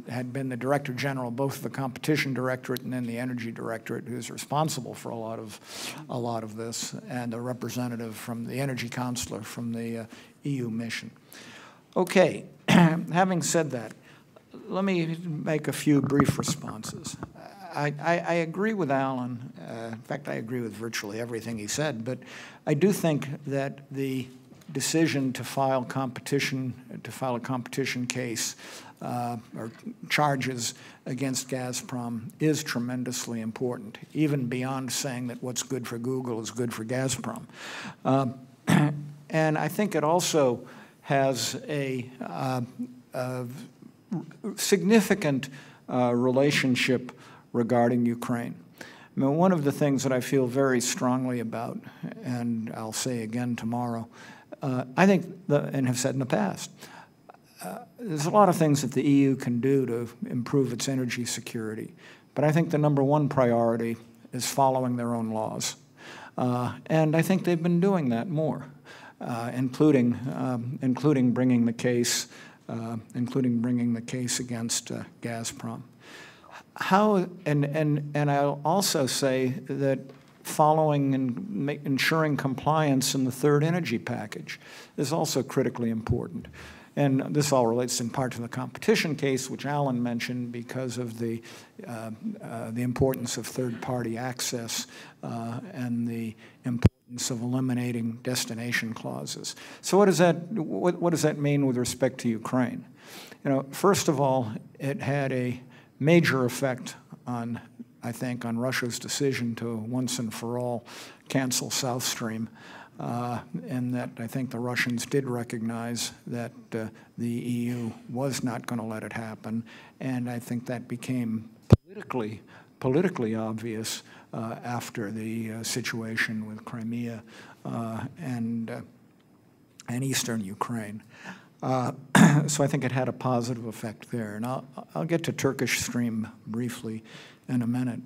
Speaker 3: had been the Director General, both of the Competition Directorate and then the Energy Directorate, who's responsible for a lot of this, and a representative from the Energy Counselor from the EU mission. Okay, having said that, let me make a few brief responses. I agree with Alan. In fact, I agree with virtually everything he said. But I do think that the decision to file a competition case or charges against Gazprom is tremendously important, even beyond saying that what's good for Google is good for Gazprom. And I think it also has a significant relationship regarding Ukraine. I mean, one of the things that I feel very strongly about, and I'll say again tomorrow, I think, and have said in the past, there's a lot of things that the EU can do to improve its energy security, but I think the number one priority is following their own laws. And I think they've been doing that more, including bringing the case against Gazprom. And I'll also say that following and ensuring compliance in the third energy package is also critically important. And this all relates in part to the competition case, which Alan mentioned, because of the importance of third-party access and the importance of eliminating destination clauses. So what does that mean with respect to Ukraine? You know, first of all, it had a major effect on, I think, on Russia's decision to once and for all cancel South Stream. And that I think the Russians did recognize that the EU was not going to let it happen, and I think that became politically obvious after the situation with Crimea and eastern Ukraine. So I think it had a positive effect there, and I'll get to Turkish Stream briefly in a minute.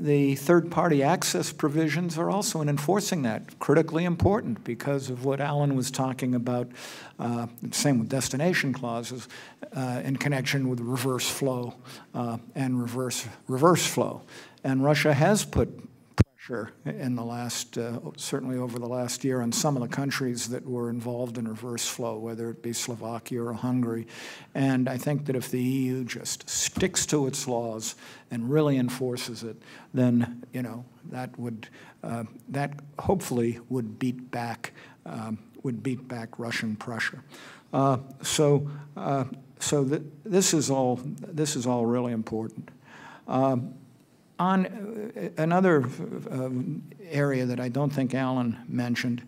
Speaker 3: The third-party access provisions are also in enforcing that critically important because of what Alan was talking about, same with destination clauses, in connection with reverse flow and reverse flow. And Russia has put pressure in the last, certainly over the last year, on some of the countries that were involved in reverse flow, whether it be Slovakia or Hungary. And I think that if the EU just sticks to its laws and really enforces it, then that would that hopefully would beat back Russian pressure. This is all really important. On another area that I don't think Alan mentioned,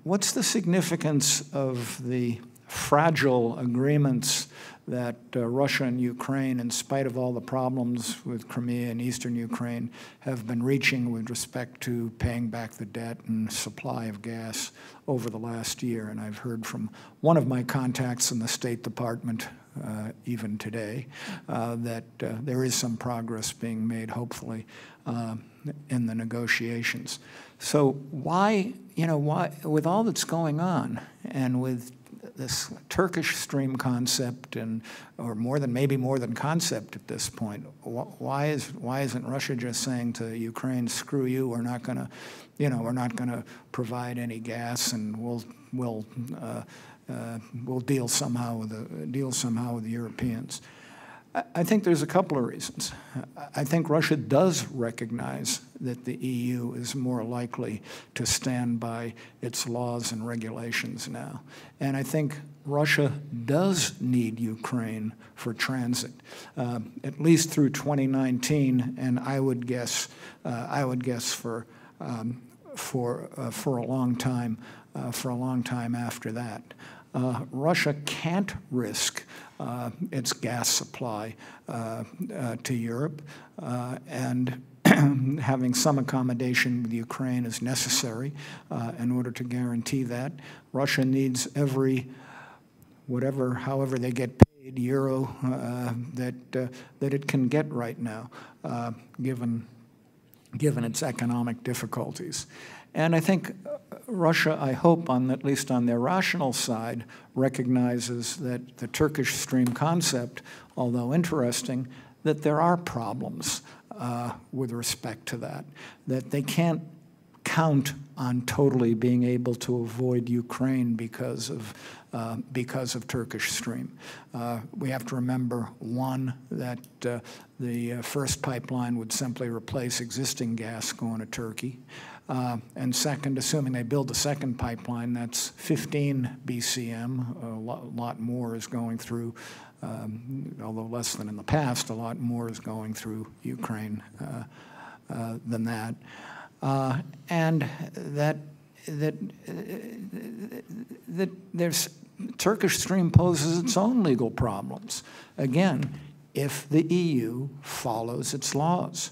Speaker 3: what's the significance of the fragile agreements that Russia and Ukraine, in spite of all the problems with Crimea and eastern Ukraine, have been reaching with respect to paying back the debt and supply of gas over the last year? And I've heard from one of my contacts in the State Department even today, that there is some progress being made, hopefully, in the negotiations. So why, with all that's going on, and with this Turkish Stream concept, or maybe more than concept at this point, why isn't Russia just saying to Ukraine, "Screw you, we're not going to provide any gas, and we'll deal somehow with the Europeans"? I think there's a couple of reasons. I think Russia does recognize that the EU is more likely to stand by its laws and regulations now. And I think Russia does need Ukraine for transit, at least through 2019, and I would guess for a long time after that. Russia can't risk its gas supply to Europe, and having some accommodation with Ukraine is necessary in order to guarantee that. Russia needs however they get paid, euro that it can get right now, given its economic difficulties. And I think Russia, I hope, at least on their rational side, recognizes that the Turkish Stream concept, although interesting, that there are problems with respect to that they can't count on totally being able to avoid Ukraine because of Turkish Stream. We have to remember, one, that the first pipeline would simply replace existing gas going to Turkey. And second, assuming they build the second pipeline, that's 15 BCM. A lot more is going through, although less than in the past, a lot more is going through Ukraine than that. And that there's Turkish Stream poses its own legal problems. Again, if the EU follows its laws.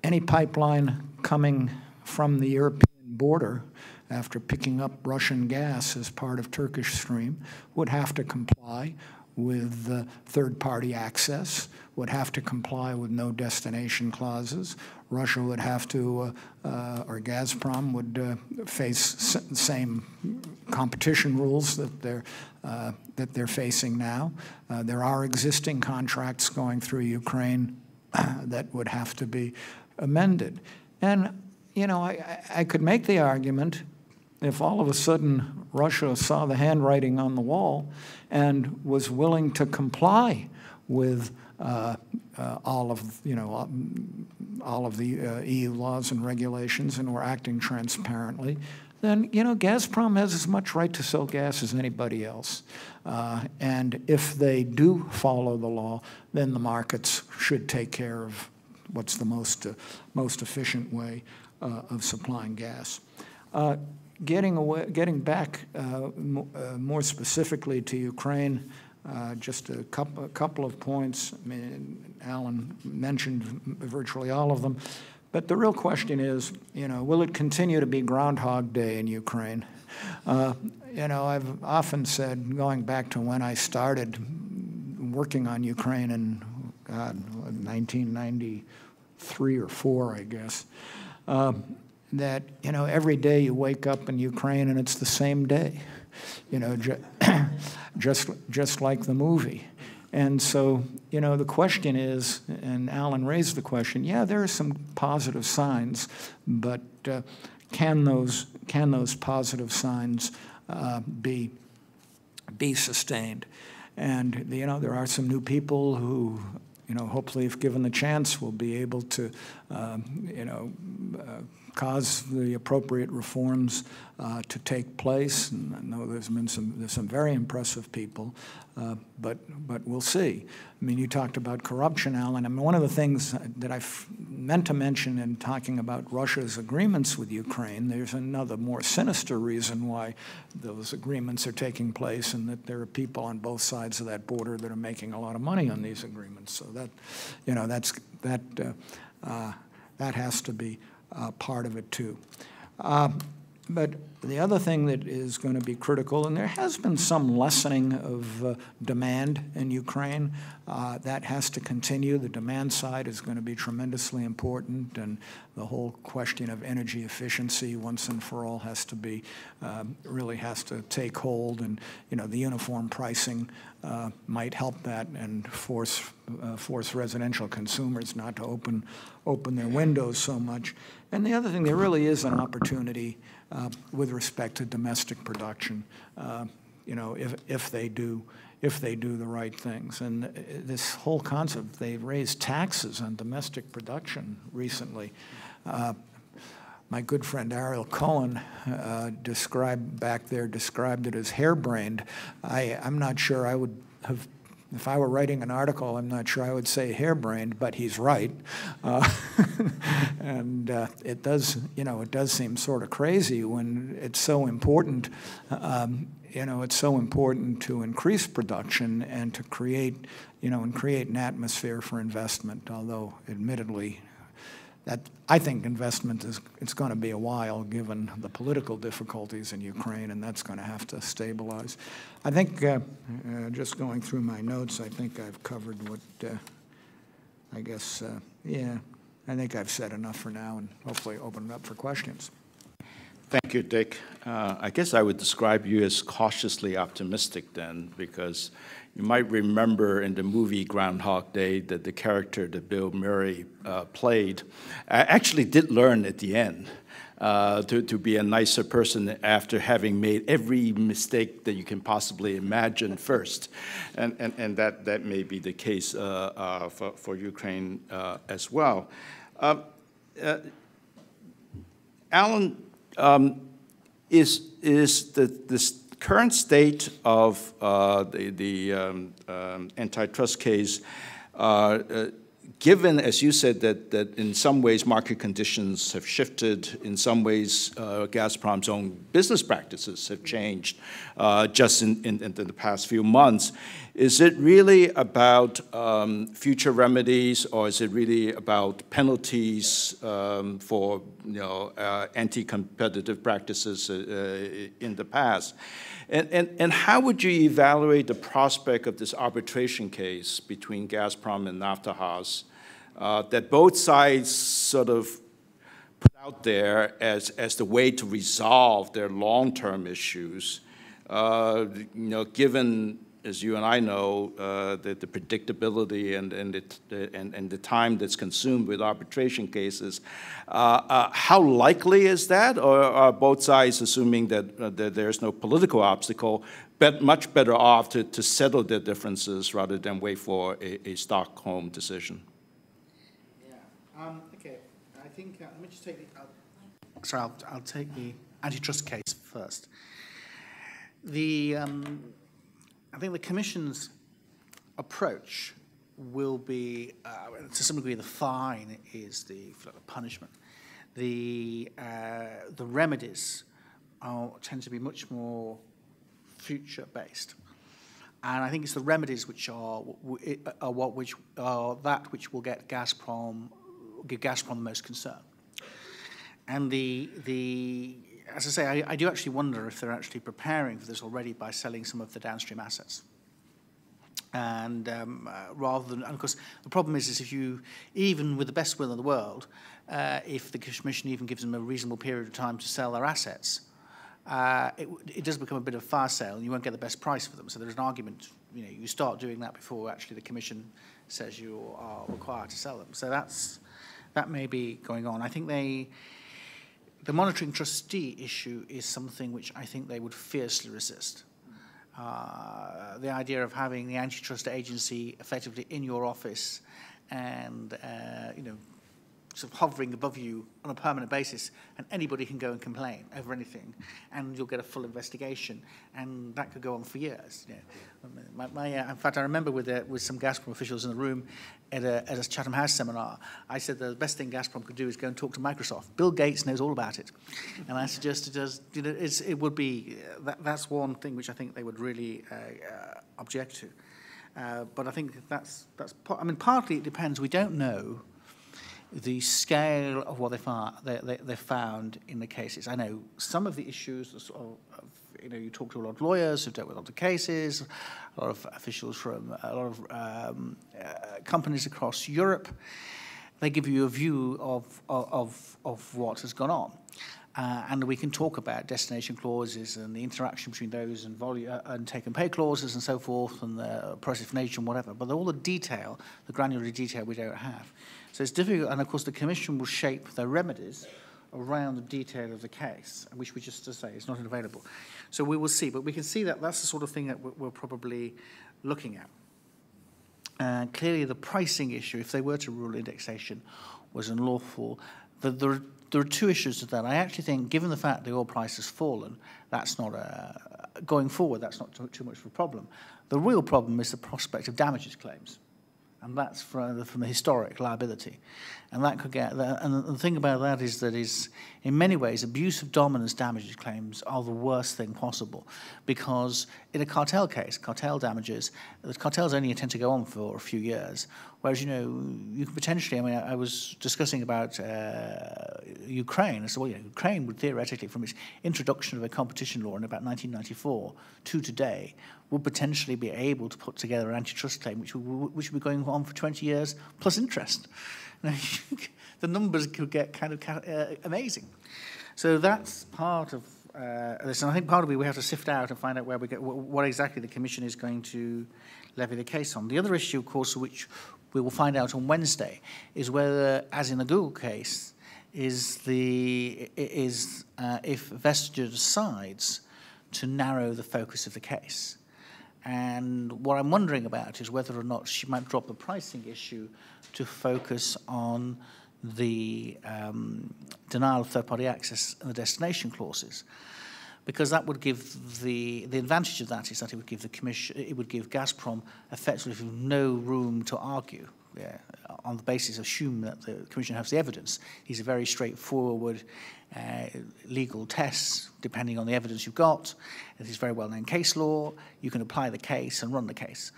Speaker 3: Any pipeline coming from the European border after picking up Russian gas as part of Turkish Stream would have to comply with third-party access, would have to comply with no destination clauses. Russia would have to, or Gazprom would face the same competition rules that they're facing now. There are existing contracts going through Ukraine that would have to be amended. And, you know, I could make the argument if all of a sudden Russia saw the handwriting on the wall and was willing to comply with all of the EU laws and regulations and were acting transparently, then, you know, Gazprom has as much right to sell gas as anybody else. And if they do follow the law, then the markets should take care of what's the most efficient way of supplying gas. Getting back more specifically to Ukraine, just a couple of points. I mean, Alan mentioned virtually all of them. But the real question is, you know, will it continue to be Groundhog Day in Ukraine? You know, I've often said, going back to when I started working on Ukraine in, God, 1993 or 4, I guess, that, you know, every day you wake up in Ukraine and it's the same day, you know, just like the movie. And so, you know, the question is, and Alan raised the question, yeah, there are some positive signs, but can those positive signs be sustained? And, you know, there are some new people who, you know, hopefully if given the chance will be able to, you know, cause the appropriate reforms to take place. And I know there's some very impressive people, but we'll see. I mean, you talked about corruption, Alan. I mean, one of the things that I meant to mention in talking about Russia's agreements with Ukraine, there's another more sinister reason why those agreements are taking place, and that there are people on both sides of that border that are making a lot of money on these agreements. So that, you know, that has to be part of it too. But the other thing that is going to be critical, and there has been some lessening of demand in Ukraine, that has to continue. The demand side is going to be tremendously important, and the whole question of energy efficiency once and for all has to be, really has to take hold, and, you know, the uniform pricing might help that and force residential consumers not to open their windows so much. And the other thing, there really is an opportunity with respect to domestic production, you know, if they do the right things. And this whole concept, they raised taxes on domestic production recently. My good friend Ariel Cohen described it as harebrained. I'm not sure I would have, if I were writing an article, I'm not sure I would say harebrained, but he's right. And it does, you know, it does seem sort of crazy when it's so important, you know, it's so important to increase production and to create, you know, and create an atmosphere for investment, although admittedly, that I think investment it's going to be a while given the political difficulties in Ukraine, and that's going to have to stabilize. I think, just going through my notes, I think I've covered what, I guess, yeah, I think I've said enough for now, and hopefully open it up for questions.
Speaker 1: Thank you, Dick. I guess I would describe you as cautiously optimistic then, because you might remember in the movie Groundhog Day that the character that Bill Murray played actually did learn at the end to be a nicer person after having made every mistake that you can possibly imagine first. And that may be the case for Ukraine as well. Alan, is the current state of the antitrust case, given, as you said, that in some ways market conditions have shifted, in some ways Gazprom's own business practices have changed just in the past few months, is it really about future remedies, or is it really about penalties for anti-competitive practices in the past? And how would you evaluate the prospect of this arbitration case between Gazprom and Naftahaz that both sides sort of put out there as the way to resolve their long-term issues, given, as you and I know, the predictability and the time that's consumed with arbitration cases? How likely is that, or are both sides assuming that there's no political obstacle, but much better off to settle their differences rather than wait for a Stockholm decision?
Speaker 2: Yeah. Okay. I think let me just take the. I'll take the antitrust case first. I think the Commission's approach will be, to some degree, the fine is the punishment. The remedies tend to be much more future-based, and I think it's the remedies which are that which will give Gazprom the most concern. And as I say, I do actually wonder if they're actually preparing for this already by selling some of the downstream assets. And rather than, and of course, the problem is if you, even with the best will in the world, if the Commission even gives them a reasonable period of time to sell their assets, it does become a bit of a fire sale, and you won't get the best price for them. So there's an argument, you start doing that before actually the Commission says you are required to sell them. So that may be going on. I think the monitoring trustee issue is something which I think they would fiercely resist. The idea of having the antitrust agency effectively in your office and, sort of hovering above you on a permanent basis, and anybody can go and complain over anything, and you'll get a full investigation, and that could go on for years. In fact, I remember with some Gazprom officials in the room at a Chatham House seminar, I said the best thing Gazprom could do is go and talk to Microsoft. Bill Gates knows all about it, and I suggested it would be that's one thing which I think they would really object to. But I think that's partly it depends. We don't know the scale of what they found in the cases. I know some of the issues, you talk to a lot of lawyers who've dealt with a lot of cases, a lot of officials from a lot of companies across Europe. They give you a view of what has gone on. And we can talk about destination clauses and the interaction between those and take-and-pay clauses and so forth, and the process of nature and whatever. But all the detail, the granular detail, we don't have. So it's difficult, and of course the Commission will shape their remedies around the detail of the case, which we just to say is not available. So we will see, but we can see that that's the sort of thing that we're probably looking at. Clearly the pricing issue, if they were to rule indexation was unlawful, there are two issues to that. I actually think, given the fact the oil price has fallen, that's not going forward, that's not too much of a problem. The real problem is the prospect of damages claims. And that's from the historic liability. And that could get, and the thing about that is in many ways, abuse of dominance damages claims are the worst thing possible. Because in a cartel case, cartel damages, the cartels only tend to go on for a few years, Whereas, you know, you could potentially, I mean, I was discussing about Ukraine. I said, well, Ukraine would theoretically, from its introduction of a competition law in about 1994 to today, would potentially be able to put together an antitrust claim which would be going on for 20 years plus interest. The numbers could get kind of amazing. So that's part of this. And I think part of it we have to sift out and find out where we get what exactly the Commission is going to levy the case on. The other issue, of course, which we will find out on Wednesday, is whether, as in the Google case, if Vestager decides to narrow the focus of the case. And what I'm wondering about is whether or not she might drop the pricing issue to focus on the denial of third-party access and the destination clauses. Because that would give the advantage of that is that it would give the Commission, it would give Gazprom effectively no room to argue on the basis of assume that the Commission has the evidence. These are very straightforward legal tests, depending on the evidence you've got. It is very well-known case law. You can apply the case and run the case.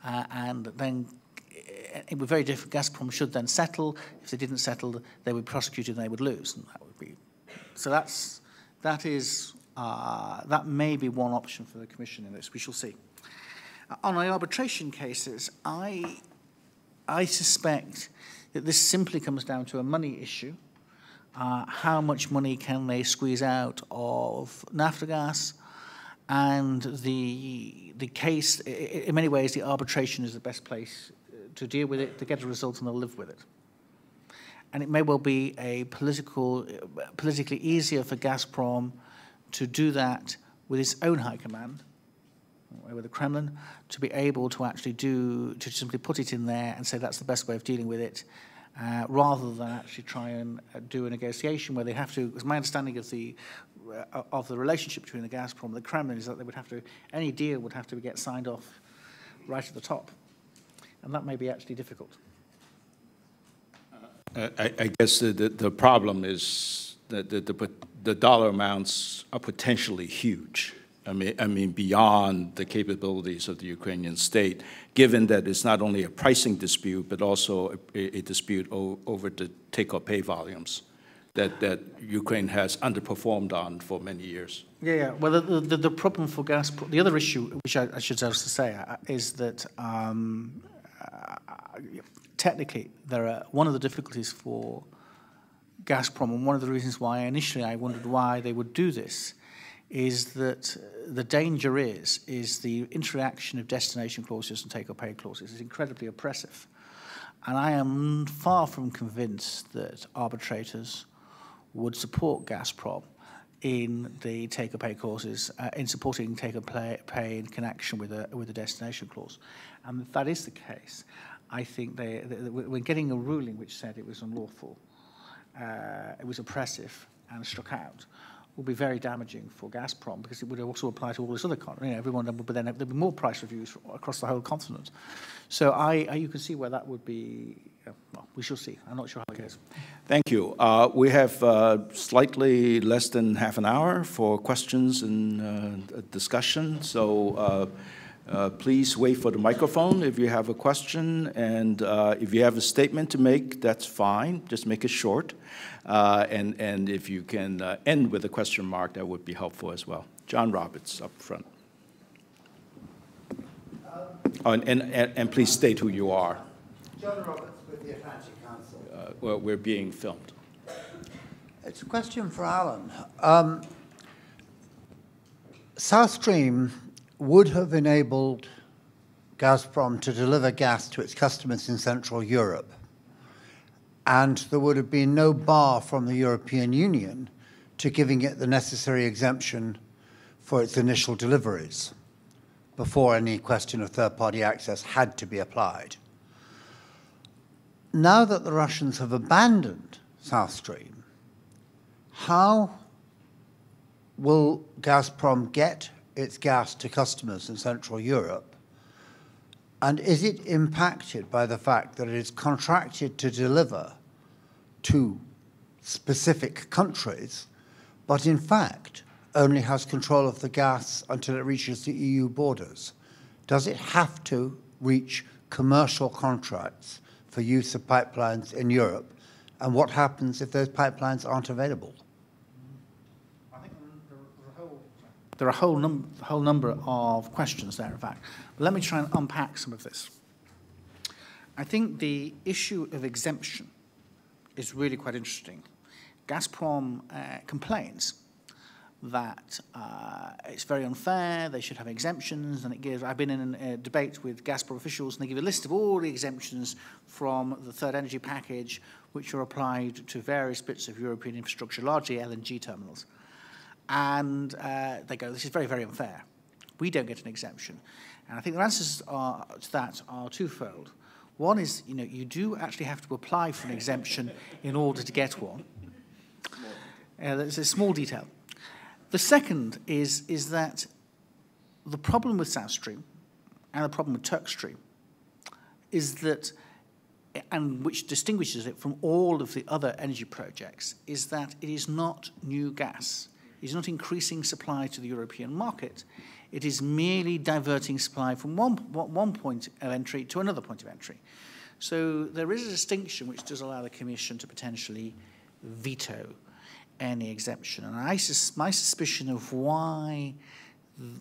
Speaker 2: And then it would be very different. Gazprom should then settle. If they didn't settle, they would be prosecuted and they would lose. And that would be, so that may be one option for the Commission in this. We shall see. On the arbitration cases, I suspect that this simply comes down to a money issue. How much money can they squeeze out of Naftogaz? And the case, in many ways, the arbitration is the best place to deal with it, to get a result, and they'll live with it. And it may well be a politically easier for Gazprom to do that with its own high command, with the Kremlin, to be able to actually to simply put it in there and say that's the best way of dealing with it, rather than actually try and do a negotiation where they have to, as my understanding of the relationship between the Gazprom and the Kremlin is that they would have to, any deal would have to get signed off right at the top. And that may be actually difficult.
Speaker 1: I guess the problem is that the dollar amounts are potentially huge. I mean, beyond the capabilities of the Ukrainian state, given that it's not only a pricing dispute, but also a dispute over the take-or-pay volumes that Ukraine has underperformed on for many years.
Speaker 2: Yeah. Well, the problem for Gazprom, the other issue, which I should also say, is that technically one of the difficulties for Gazprom, and one of the reasons why initially I wondered why they would do this, is that the danger is the interaction of destination clauses and take-or-pay clauses is incredibly oppressive. And I am far from convinced that arbitrators would support Gazprom in the take-or-pay clauses, in supporting take-or-pay in connection with a destination clause. And if that is the case, I think we're getting a ruling which said it was unlawful, it was oppressive and struck out, will be very damaging for Gazprom, because it would also apply to all this other continent. Everyone, but then there'd be more price reviews across the whole continent. So you can see where that would be. Well, we shall see. I'm not sure how it goes.
Speaker 1: Thank you. We have slightly less than half an hour for questions and discussion. So please wait for the microphone if you have a question, and if you have a statement to make, that's fine. Just make it short. And if you can end with a question mark, that would be helpful as well. John Roberts up front. And please state who you are.
Speaker 4: John Roberts with the Atlantic Council.
Speaker 1: Well, we're being filmed.
Speaker 4: It's a question for Alan. South Stream would have enabled Gazprom to deliver gas to its customers in Central Europe, and there would have been no bar from the European Union to giving it the necessary exemption for its initial deliveries before any question of third-party access had to be applied. Now that the Russians have abandoned South Stream, how will Gazprom get its gas to customers in Central Europe? And is it impacted by the fact that it is contracted to deliver to specific countries, but in fact only has control of the gas until it reaches the EU borders? Does it have to reach commercial contracts for use of pipelines in Europe? And what happens if those pipelines aren't available?
Speaker 2: I think there are a whole number of questions there, in fact. But let me try and unpack some of this. I think the issue of exemption is really quite interesting. Gazprom complains that it's very unfair, they should have exemptions, and it gives, I've been in a debate with Gazprom officials, and they give a list of all the exemptions from the third energy package, which are applied to various bits of European infrastructure, largely LNG terminals. And they go, this is very, very unfair. We don't get an exemption. And I think the answers to that are twofold. One is, you do actually have to apply for an exemption in order to get one. There's a small detail. The second is that the problem with South Stream and the problem with Turk Stream is that, and which distinguishes it from all of the other energy projects, is that it is not new gas. It is not increasing supply to the European market. It is merely diverting supply from one point of entry to another point of entry. So there is a distinction which does allow the Commission to potentially veto any exemption. And my suspicion of why,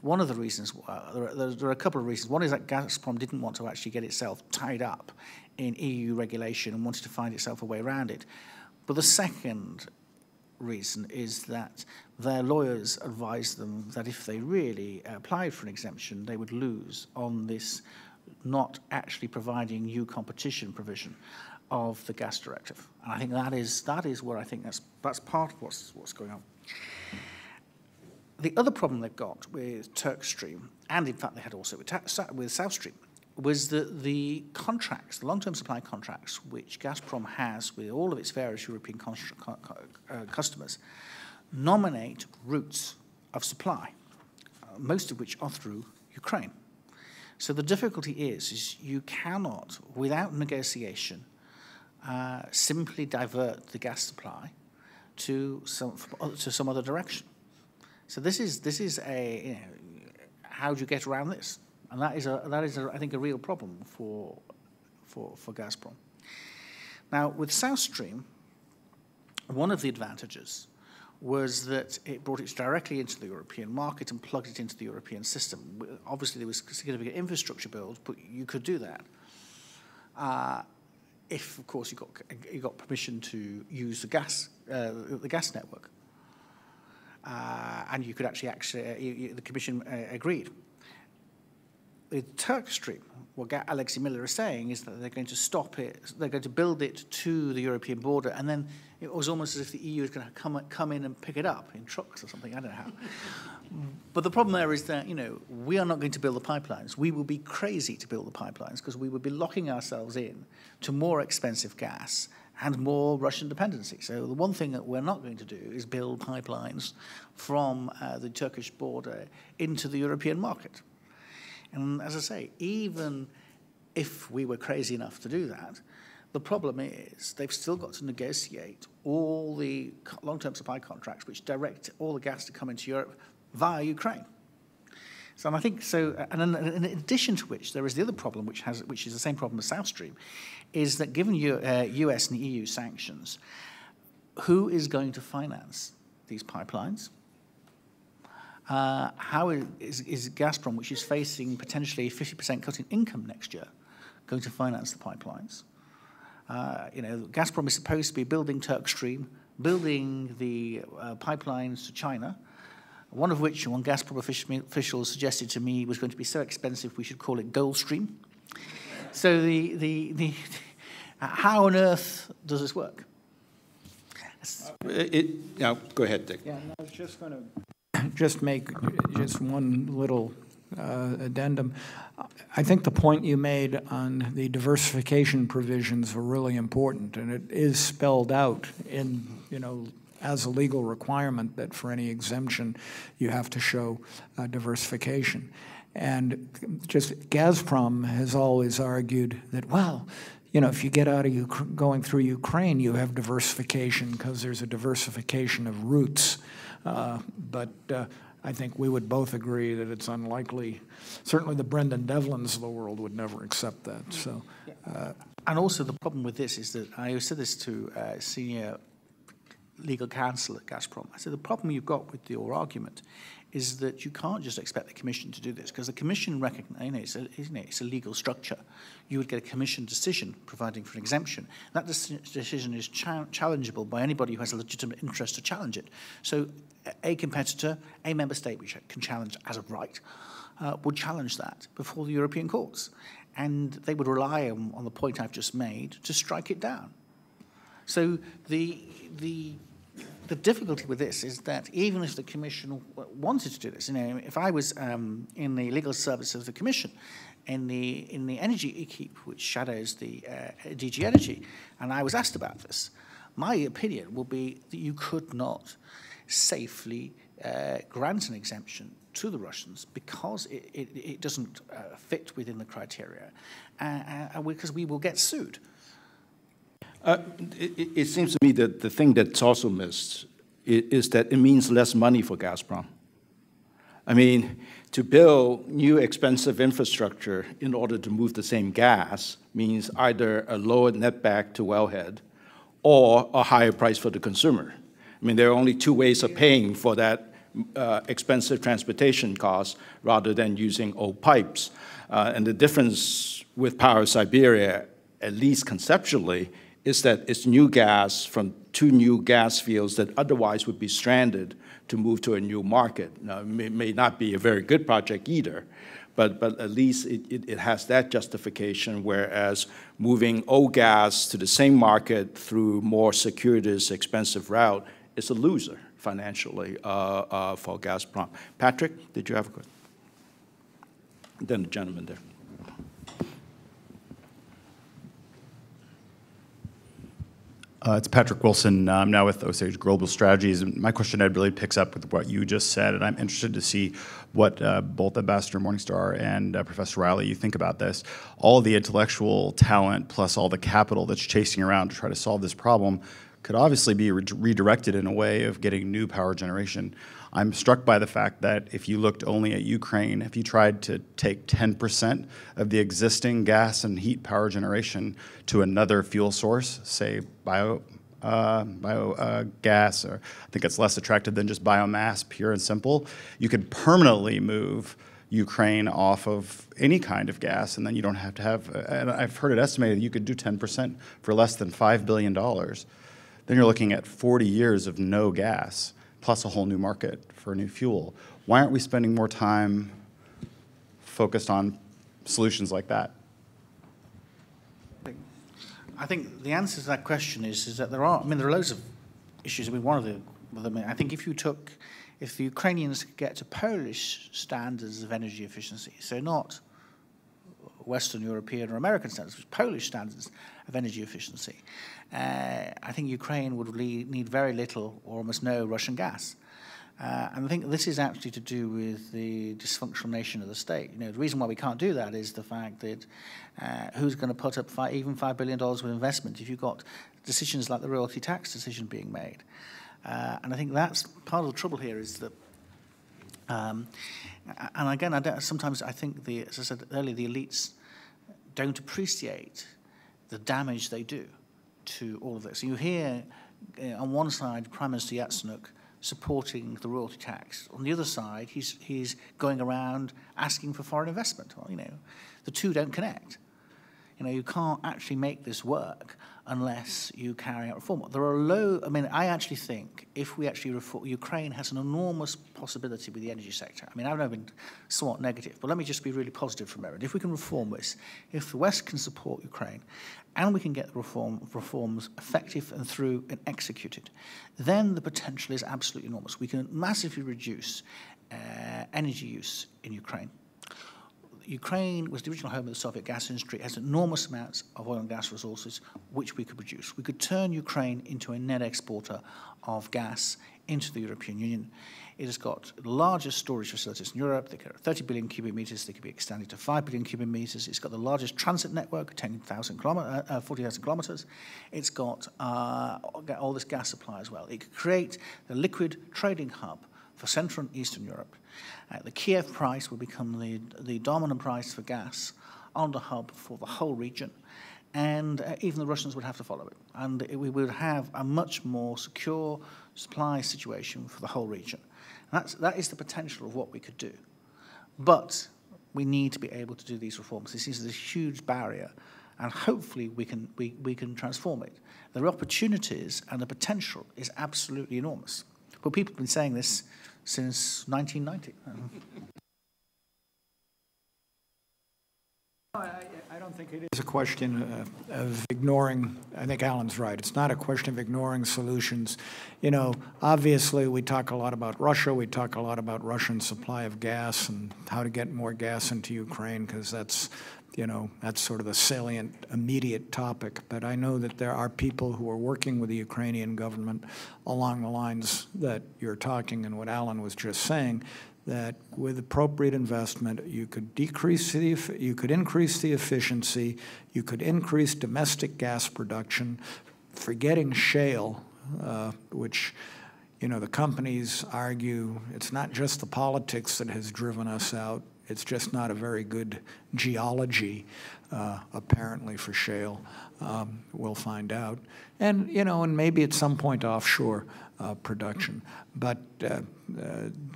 Speaker 2: one of the reasons, there are a couple of reasons. One is that Gazprom didn't want to actually get itself tied up in EU regulation and wanted to find itself a way around it. But the second reason is that their lawyers advised them that if they really applied for an exemption, they would lose on this not actually providing new competition provision of the gas directive. And I think that is where I think that's part of what's going on. The other problem they've got with Turk Stream, and in fact they had also with South Stream, was that the contracts, the long-term supply contracts, which Gazprom has with all of its various European customers, nominate routes of supply, most of which are through Ukraine. So the difficulty is you cannot, without negotiation, simply divert the gas supply to some other direction. So this is a how do you get around this? And that is I think a real problem for Gazprom. Now with South Stream, one of the advantages was that it brought it directly into the European market and plugged it into the European system. Obviously there was significant infrastructure build, but you could do that. If, of course, you got permission to use the gas network, and you could actually the Commission agreed. With Turk Stream, what Alexei Miller is saying is that they're going to stop it, they're going to build it to the European border, and then it was almost as if the EU is going to come in and pick it up in trucks or something, I don't know how. But the problem there is that, we are not going to build the pipelines. We will be crazy to build the pipelines because we would be locking ourselves in to more expensive gas and more Russian dependency. So the one thing that we're not going to do is build pipelines from the Turkish border into the European market. And as I say, even if we were crazy enough to do that, the problem is they've still got to negotiate all the long-term supply contracts which direct all the gas to come into Europe via Ukraine. So and I think so. And in addition to which, there is the other problem, which is the same problem as South Stream, is that given US and EU sanctions, who is going to finance these pipelines? How is Gazprom, which is facing potentially a 50% cut in income next year, going to finance the pipelines? Gazprom is supposed to be building Turk Stream, building the pipelines to China, one of which one Gazprom official suggested to me was going to be so expensive we should call it Gold Stream. So how on earth does this work?
Speaker 1: Go ahead, Dick.
Speaker 3: Yeah, I was just going to make one little addendum. I think the point you made on the diversification provisions were really important, and it is spelled out in, as a legal requirement that for any exemption you have to show diversification. And just Gazprom has always argued that, well, if you get out of going through Ukraine, you have diversification because there's a diversification of routes. But I think we would both agree that it's unlikely. Certainly the Brendan Devlins of the world would never accept that. So,
Speaker 2: and also the problem with this is that I said this to senior legal counsel at Gazprom. I said the problem you've got with your argument is that you can't just expect the Commission to do this, because the Commission recognizes, it's a legal structure. You would get a Commission decision providing for an exemption. That decision is challengeable by anybody who has a legitimate interest to challenge it. So a competitor, a member state which can challenge as of right, would challenge that before the European courts. And they would rely on the point I've just made to strike it down. So the difficulty with this is that even if the Commission wanted to do this, if I was in the legal service of the Commission, in the energy equipe, which shadows the DG Energy, and I was asked about this, my opinion will be that you could not safely grant an exemption to the Russians because it doesn't fit within the criteria, because we will get sued.
Speaker 1: It seems to me that the thing that's also missed is that it means less money for Gazprom. I mean, to build new expensive infrastructure in order to move the same gas means either a lower netback to wellhead or a higher price for the consumer. I mean, there are only two ways of paying for that expensive transportation cost rather than using old pipes. And the difference with Power Siberia, at least conceptually, is that it's new gas from two new gas fields that otherwise would be stranded to move to a new market. Now, it may not be a very good project either, but at least it has that justification, whereas moving old gas to the same market through more circuitous, expensive route is a loser financially for Gazprom. Patrick, did you have a question? Then the gentleman there.
Speaker 5: It's Patrick Wilson. I'm now with Osage Global Strategies. And my question, Ed, really picks up with what you just said. And I'm interested to see what both Ambassador Morningstar and Professor Riley, you think about this. All the intellectual talent plus all the capital that's chasing around to try to solve this problem could obviously be redirected in a way of getting new power generation. I'm struck by the fact that if you looked only at Ukraine, if you tried to take 10% of the existing gas and heat power generation to another fuel source, say biogas, or I think it's less attractive than just biomass, pure and simple, you could permanently move Ukraine off of any kind of gas, and then you don't have to have, and I've heard it estimated you could do 10% for less than $5 billion. Then you're looking at 40 years of no gas, plus a whole new market for a new fuel. Why aren't we spending more time focused on solutions like that?
Speaker 2: I think the answer to that question is that there are loads of issues. I mean, one of them, I think if the Ukrainians get to Polish standards of energy efficiency, so not Western European or American standards, but Polish standards of energy efficiency, I think Ukraine would need very little or almost no Russian gas. And I think this is actually to do with the dysfunctional nation of the state. The reason why we can't do that is the fact that who's going to put up even $5 billion with investment if you've got decisions like the royalty tax decision being made? And I think that's part of the trouble here is that, and again, sometimes I think, as I said earlier, the elites don't appreciate the damage they do to all of this. You hear on one side Prime Minister Yatsenuk supporting the royalty tax. On the other side, he's going around asking for foreign investment. Well, the two don't connect. You can't actually make this work unless you carry out reform. There are I actually think if we actually reform, Ukraine has an enormous possibility with the energy sector. I mean, I've been somewhat negative, but let me just be really positive for a moment. If we can reform this, if the West can support Ukraine, and we can get the reforms effective and through and executed, then the potential is absolutely enormous. We can massively reduce energy use in Ukraine. Ukraine was the original home of the Soviet gas industry. It has enormous amounts of oil and gas resources which we could produce. We could turn Ukraine into a net exporter of gas into the European Union. It has got the largest storage facilities in Europe. They get 30 billion cubic meters. They could be extended to 5 billion cubic meters. It's got the largest transit network, 40,000 kilometers. It's got all this gas supply as well. It could create the liquid trading hub for Central and Eastern Europe. The Kiev price will become the dominant price for gas on the hub for the whole region, and even the Russians would have to follow it. And we would have a much more secure supply situation for the whole region. And that is the potential of what we could do. But we need to be able to do these reforms. This is a huge barrier, and hopefully we can transform it. The opportunities and the potential is absolutely enormous. But people have been saying this since 1990.
Speaker 3: I don't think it is a question of ignoring. I think Alan's right. It's not a question of ignoring solutions. You know, obviously we talk a lot about Russia. We talk a lot about Russian supply of gas and how to get more gas into Ukraine, because that's, you know, that's sort of the salient, immediate topic. But I know that there are people who are working with the Ukrainian government along the lines that you're talking and what Alan was just saying, that with appropriate investment, you could you could increase the efficiency, you could increase domestic gas production, forgetting shale, which, you know, the companies argue it's not just the politics that has driven us out. It's just not a very good geology, apparently, for shale. We'll find out. And, you know, and maybe at some point offshore production. But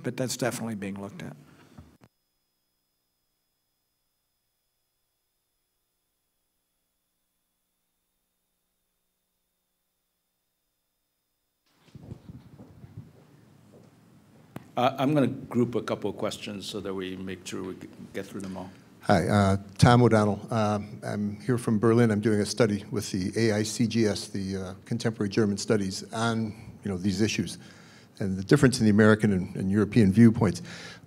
Speaker 3: that's definitely being looked at.
Speaker 1: I'm going to group a couple of questions so that we make sure we get through them all.
Speaker 6: Hi, Tom O'Donnell. I'm here from Berlin. I'm doing a study with the AICGS, the Contemporary German Studies, on these issues and the difference in the American and European viewpoints.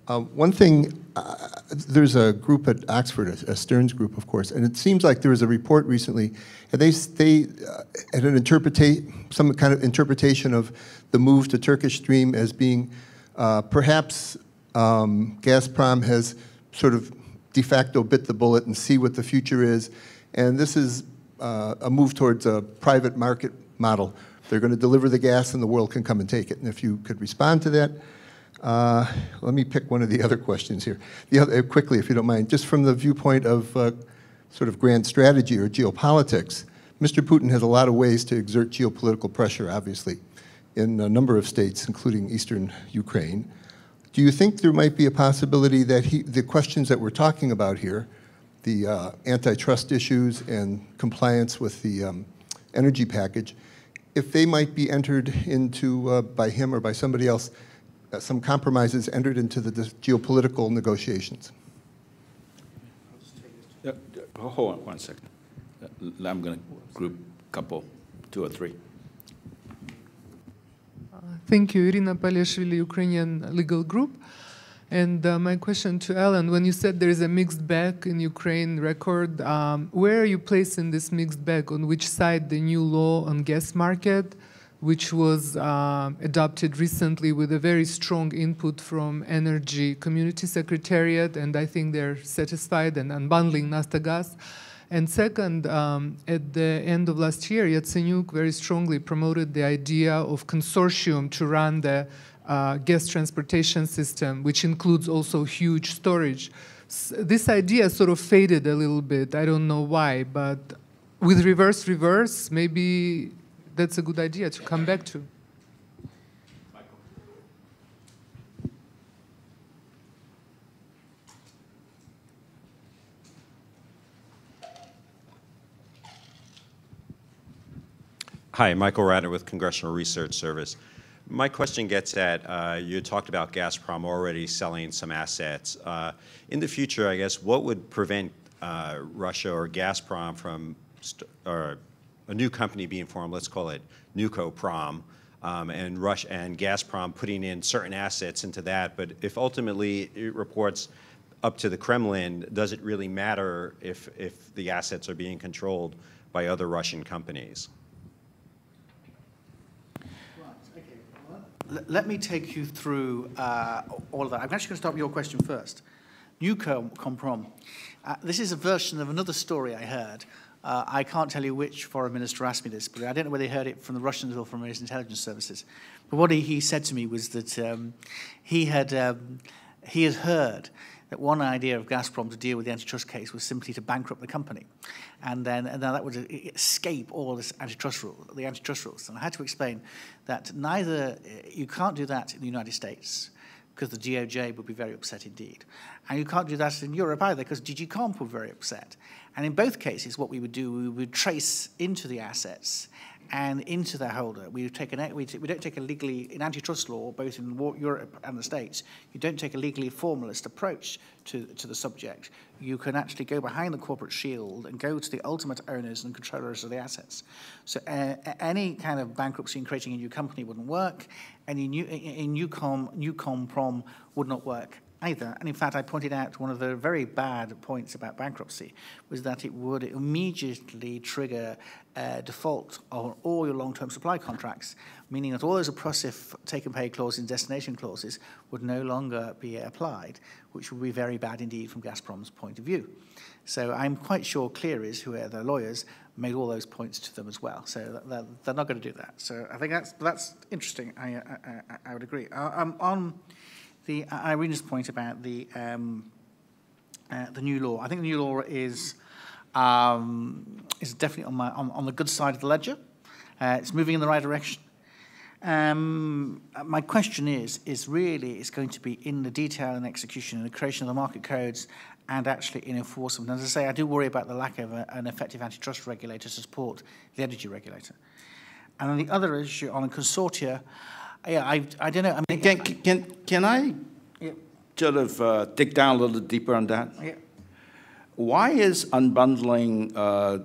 Speaker 6: One thing, there's a group at Oxford, a Stearns group, of course, and it seems like there was a report recently, and they had some kind of interpretation of the move to Turkish Stream as being perhaps Gazprom has sort of de facto bit the bullet and see what the future is, and this is a move towards a private market model. They're going to deliver the gas and the world can come and take it. And if you could respond to that. Let me pick one of the other questions here. Quickly, if you don't mind, just from the viewpoint of sort of grand strategy or geopolitics, Mr. Putin has a lot of ways to exert geopolitical pressure, obviously, in a number of states, including eastern Ukraine. Do you think there might be a possibility that the questions that we're talking about here, the antitrust issues and compliance with the energy package, if they might be entered into by him or by somebody else, some compromises entered into the geopolitical negotiations?
Speaker 1: Hold on one second. I'm going to group a couple, two or three.
Speaker 7: Thank you, Irina Palishvili, Ukrainian Legal Group. And my question to Alan, when you said there is a mixed bag in Ukraine record, where are you placing this mixed bag? On which side the new law on gas market, which was adopted recently with a very strong input from Energy Community Secretariat, and I think they're satisfied, and unbundling Naftogaz. And second, at the end of last year, Yatsenyuk very strongly promoted the idea of consortium to run the gas transportation system, which includes also huge storage. This idea sort of faded a little bit. I don't know why, but with reverse, maybe that's a good idea to come back to.
Speaker 8: Hi, Michael Ratner with Congressional Research Service. My question gets at, you talked about Gazprom already selling some assets. In the future, I guess, what would prevent Russia or Gazprom from, or a new company being formed, let's call it Nukoprom, and Russia and Gazprom putting in certain assets into that, but if ultimately it reports up to the Kremlin, does it really matter if the assets are being controlled by other Russian companies?
Speaker 2: Let me take you through all of that. I'm actually going to start with your question first. Nukoprom. This is a version of another story I heard I can't tell you which foreign minister asked me this, but I don't know whether he heard it from the Russians or from his intelligence services. But what he said to me was that he had heard that one idea of Gazprom to deal with the antitrust case was simply to bankrupt the company, and then that would escape all this the antitrust rules. And I had to explain that neither you can't do that in the United States, because the DOJ would be very upset indeed. And you can't do that in Europe either, because DG Comp would be very upset. And in both cases, what we would do, we would trace into the assets and into their holder. We don't take a legally, in antitrust law, both in Europe and the States, you don't take a legally formalist approach to the subject. You can actually go behind the corporate shield and go to the ultimate owners and controllers of the assets. So any kind of bankruptcy and creating a new company wouldn't work. Any new comprom would not work either. And in fact, I pointed out one of the very bad points about bankruptcy was that it would immediately trigger default on all your long-term supply contracts, meaning that all those oppressive take-and-pay clauses and destination clauses would no longer be applied, which would be very bad indeed from Gazprom's point of view. So I'm quite sure Clearys, who are their lawyers, made all those points to them as well. So they're not going to do that. So I think that's interesting. I would agree. On the Irina's point about the new law, I think the new law is definitely on the good side of the ledger. It's moving in the right direction. My question is really it's going to be in the detail and execution and the creation of the market codes and actually in enforcement. And as I say, I do worry about the lack of an effective antitrust regulator to support the energy regulator. And on the other issue, on a consortia, yeah, I don't know. I mean,
Speaker 1: Can I sort of dig down a little deeper on that?
Speaker 2: Yeah.
Speaker 1: Why is unbundling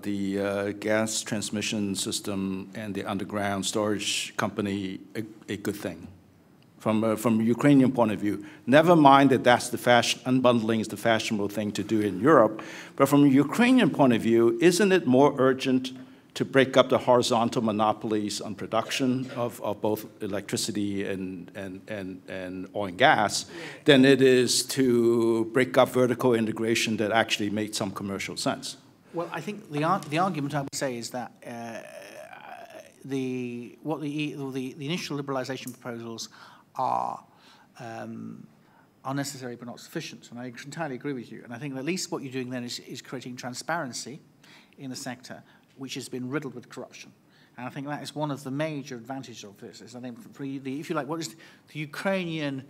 Speaker 1: the gas transmission system and the underground storage company a good thing? From a Ukrainian point of view, never mind that that's the fashion, unbundling is the fashionable thing to do in Europe, but from a Ukrainian point of view, isn't it more urgent to break up the horizontal monopolies on production of both electricity and oil and gas than it is to break up vertical integration that actually made some commercial sense?
Speaker 2: Well, I think the argument I would say is that the initial liberalisation proposals are necessary but not sufficient, and I entirely agree with you. And I think at least what you're doing then is creating transparency in the sector, which has been riddled with corruption. And I think that is one of the major advantages of this. Is I think, if you like, what is the Ukrainian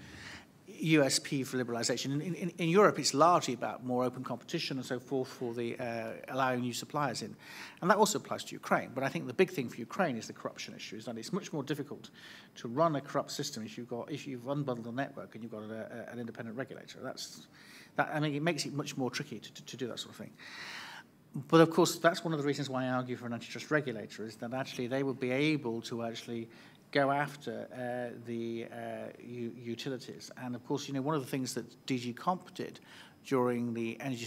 Speaker 2: USP for liberalisation? In Europe, it's largely about more open competition and so forth for the allowing new suppliers in. And that also applies to Ukraine. But I think the big thing for Ukraine is the corruption issue, is that it's much more difficult to run a corrupt system if you've unbundled a network and you've got an independent regulator. I mean, it makes it much more tricky to do that sort of thing. But of course, that's one of the reasons why I argue for an antitrust regulator, is that actually they would be able to actually go after the utilities. And of course, one of the things that DG Comp did during the energy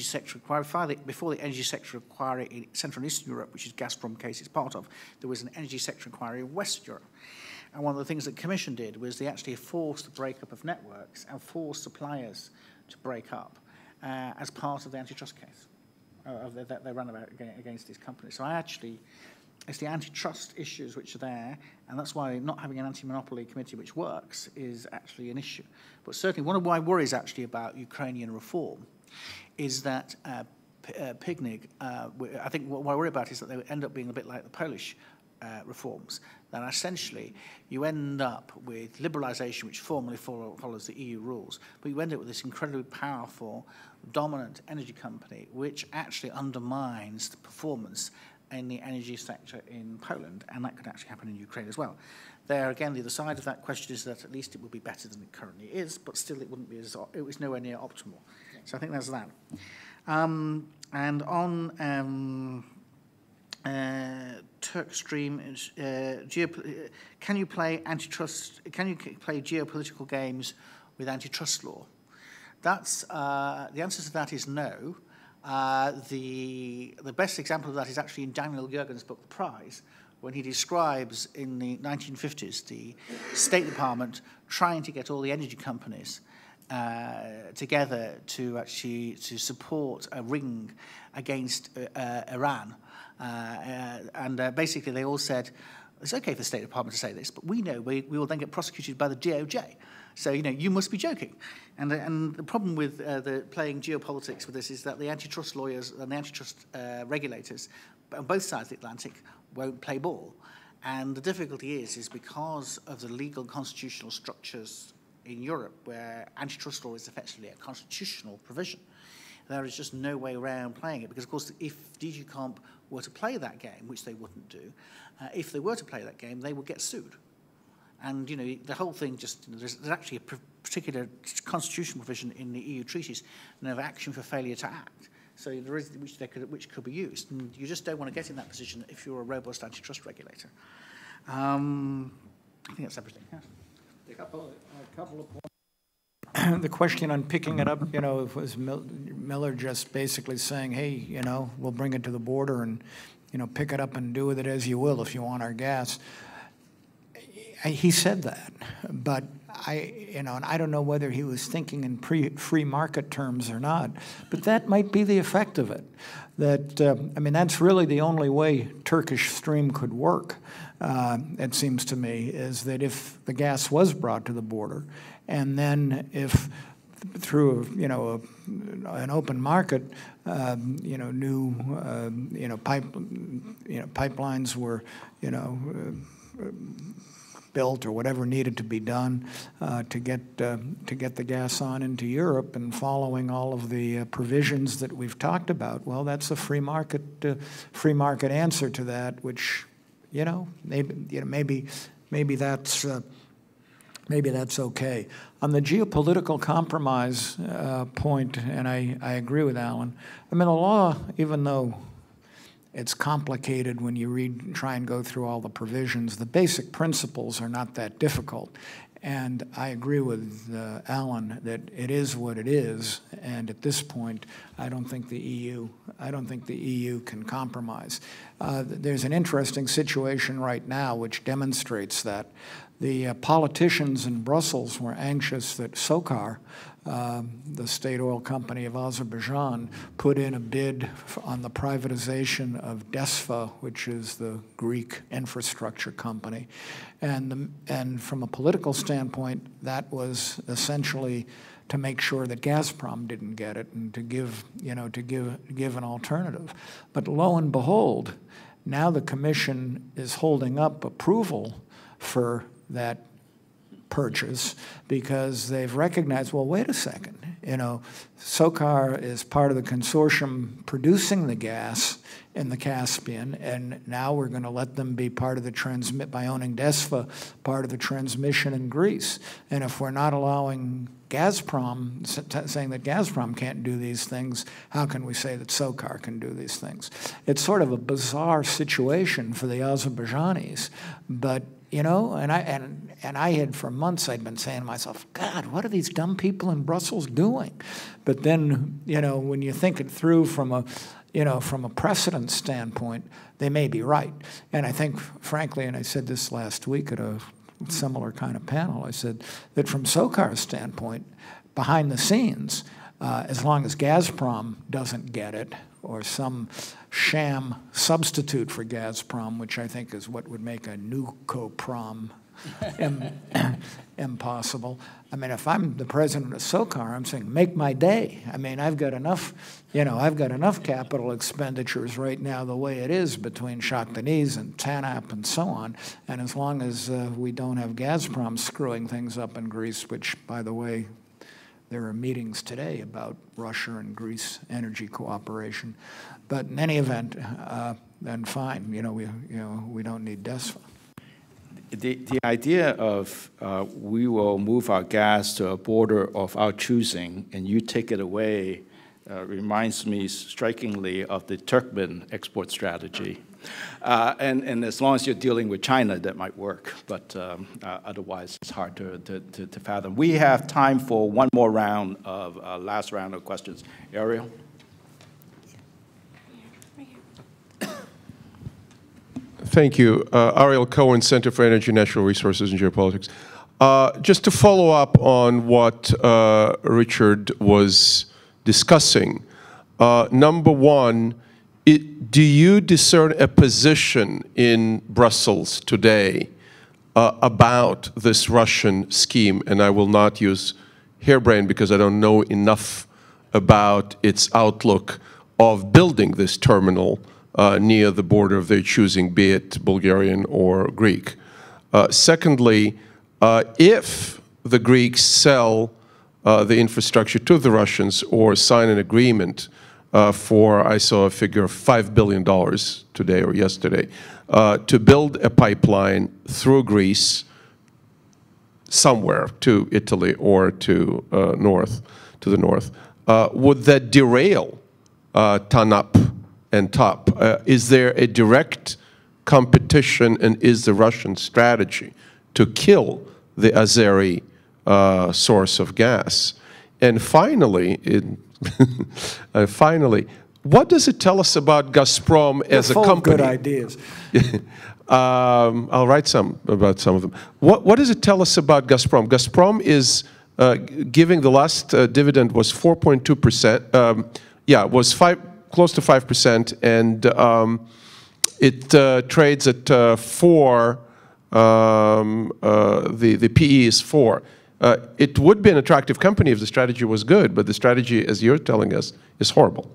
Speaker 2: sector inquiry, before the energy sector inquiry in Central and Eastern Europe, which is Gazprom case it's part of, there was an energy sector inquiry in West Europe. And one of the things that the Commission did was they actually forced the breakup of networks and forced suppliers to break up as part of the antitrust case that they ran about against these companies. So it's the antitrust issues which are there, and that's why not having an anti-monopoly committee which works is actually an issue. But certainly one of my worries actually about Ukrainian reform is that PIGNIG, I think what I worry about is that they would end up being a bit like the Polish reforms, that essentially you end up with liberalisation which formally follows the EU rules, but you end up with this incredibly powerful, dominant energy company which actually undermines the performance in the energy sector in Poland, and that could actually happen in Ukraine as well. There, again, the other side of that question is that at least it would be better than it currently is, but still it wouldn't be it was nowhere near optimal. So I think there's that. And on Turk Stream, can you play antitrust? Can you play geopolitical games with antitrust law? That's the answer to that is no. The best example of that is actually in Daniel Jurgen's book, The Prize, when he describes in the 1950s the State Department trying to get all the energy companies together to support a ring against Iran. Basically they all said, it's okay for the State Department to say this, but we know we will then get prosecuted by the DOJ. So, you must be joking. And the problem with the playing geopolitics with this is that the antitrust lawyers and the antitrust regulators on both sides of the Atlantic won't play ball. And the difficulty is because of the legal constitutional structures in Europe where antitrust law is effectively a constitutional provision, there is just no way around playing it. Because, of course, if DG Comp were to play that game, which they wouldn't do, if they were to play that game, they would get sued. And, the whole thing just, there's actually a particular constitutional provision in the EU treaties of action for failure to act. So there is, which could be used. And you just don't want to get in that position if you're a robust antitrust regulator. I think that's everything. Yeah.
Speaker 3: A couple of points. The question on picking it up, was Miller just basically saying, hey, we'll bring it to the border and, pick it up and do with it as you will if you want our gas. He said that, but and I don't know whether he was thinking in free market terms or not, but that might be the effect of it. That, that's really the only way Turkish Stream could work, it seems to me, is that if the gas was brought to the border, and then if through, an open market, new, pipelines were, built or whatever needed to be done to get the gas on into Europe, and following all of the provisions that we've talked about. Well, that's a free market answer to that, which maybe that's okay. On the geopolitical compromise point, and I agree with Alan. The law, even though it's complicated when you try and go through all the provisions, the basic principles are not that difficult. And I agree with Alan that it is what it is. And at this point, I don't think the EU can compromise. There's an interesting situation right now which demonstrates that. The politicians in Brussels were anxious that SOCAR, the state oil company of Azerbaijan, put in a bid on the privatization of DESFA, which is the Greek infrastructure company. And from a political standpoint, that was essentially to make sure that Gazprom didn't get it and to give an alternative. But lo and behold, now the Commission is holding up approval for that purchase because they've recognized, well, wait a second, SOCAR is part of the consortium producing the gas in the Caspian, and now we're going to let them be part of the by owning DESFA, part of the transmission in Greece. And if we're not allowing Gazprom, saying that Gazprom can't do these things, how can we say that SOCAR can do these things? It's sort of a bizarre situation for the Azerbaijanis, but and I had for months I'd been saying to myself, God, what are these dumb people in Brussels doing? But then, when you think it through from a precedent standpoint, they may be right. And I think, frankly, and I said this last week at a similar kind of panel, I said that from SOCAR's standpoint, behind the scenes, as long as Gazprom doesn't get it, or some sham substitute for Gazprom, which I think is what would make a Nucoprom impossible. If I'm the president of SOCAR, I'm saying, make my day. I've got enough capital expenditures right now the way it is between Shah Deniz and TANAP and so on. And as long as we don't have Gazprom screwing things up in Greece, which, by the way, there are meetings today about Russia and Greece energy cooperation. But in any event, then fine. We don't need DESFA.
Speaker 1: The idea of we will move our gas to a border of our choosing and you take it away reminds me strikingly of the Turkmen export strategy. And as long as you're dealing with China, that might work, but otherwise it's hard to fathom. We have time for one more round of last round of questions. Ariel?
Speaker 9: Thank you. Ariel Cohen, Center for Energy, Natural Resources, and Geopolitics. Just to follow up on what Richard was discussing, number one, do you discern a position in Brussels today about this Russian scheme? And I will not use harebrained because I don't know enough about its outlook of building this terminal near the border of their choosing, be it Bulgarian or Greek. Secondly, if the Greeks sell the infrastructure to the Russians or sign an agreement for, I saw a figure of $5 billion today or yesterday, to build a pipeline through Greece somewhere to Italy or to the north, would that derail TANAP and TAP? Is there a direct competition, and is the Russian strategy to kill the Azeri source of gas? And finally, what does it tell us about Gazprom as a company?
Speaker 3: Good ideas.
Speaker 9: I'll write about some of them. What does it tell us about Gazprom? Gazprom is giving, the last dividend was 4.2%. Yeah, it was close to 5%, and it trades at 4. The PE is 4. It would be an attractive company if the strategy was good, but the strategy, as you're telling us, is horrible.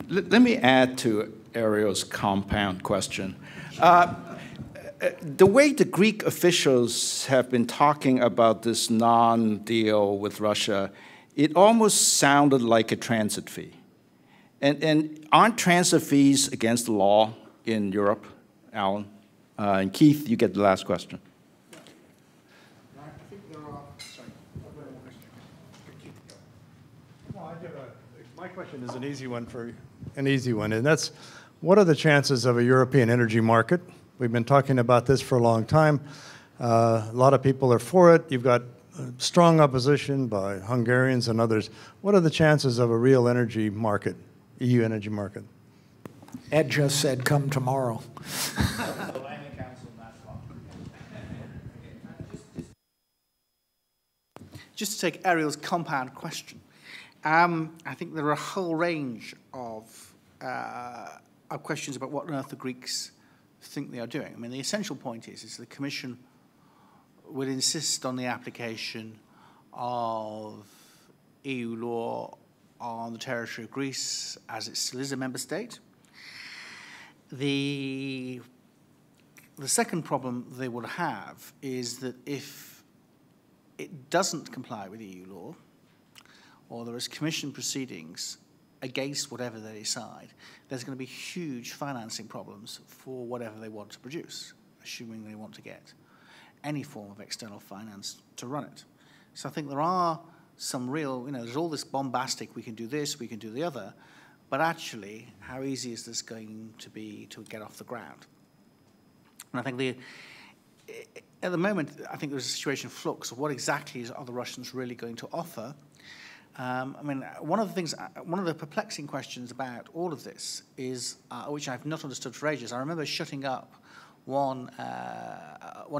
Speaker 1: Let me add to Ariel's compound question. The way the Greek officials have been talking about this non-deal with Russia, it almost sounded like a transit fee. And aren't transit fees against the law in Europe, Alan? And Keith, you get the last question.
Speaker 10: My question is an easy one, and that's, what are the chances of a European energy market? We've been talking about this for a long time. A lot of people are for it. You've got strong opposition by Hungarians and others. What are the chances of a real energy market, EU energy market?
Speaker 3: Ed just said, come tomorrow.
Speaker 2: Just to take Ariel's compound question, I think there are a whole range of questions about what on earth the Greeks think they are doing. I mean, the essential point is the Commission would insist on the application of EU law on the territory of Greece, as it still is a member state. The second problem they will have is that if it doesn't comply with EU law, or there is Commission proceedings against whatever they decide, there's going to be huge financing problems for whatever they want to produce, assuming they want to get any form of external finance to run it. So I think there are some real, there's all this bombastic, we can do this, we can do the other, but actually, how easy is this going to be to get off the ground? And I think at the moment, I think there's a situation of flux of what exactly are the Russians really going to offer. I mean, one of the perplexing questions about all of this is, which I've not understood for ages. I remember shutting up one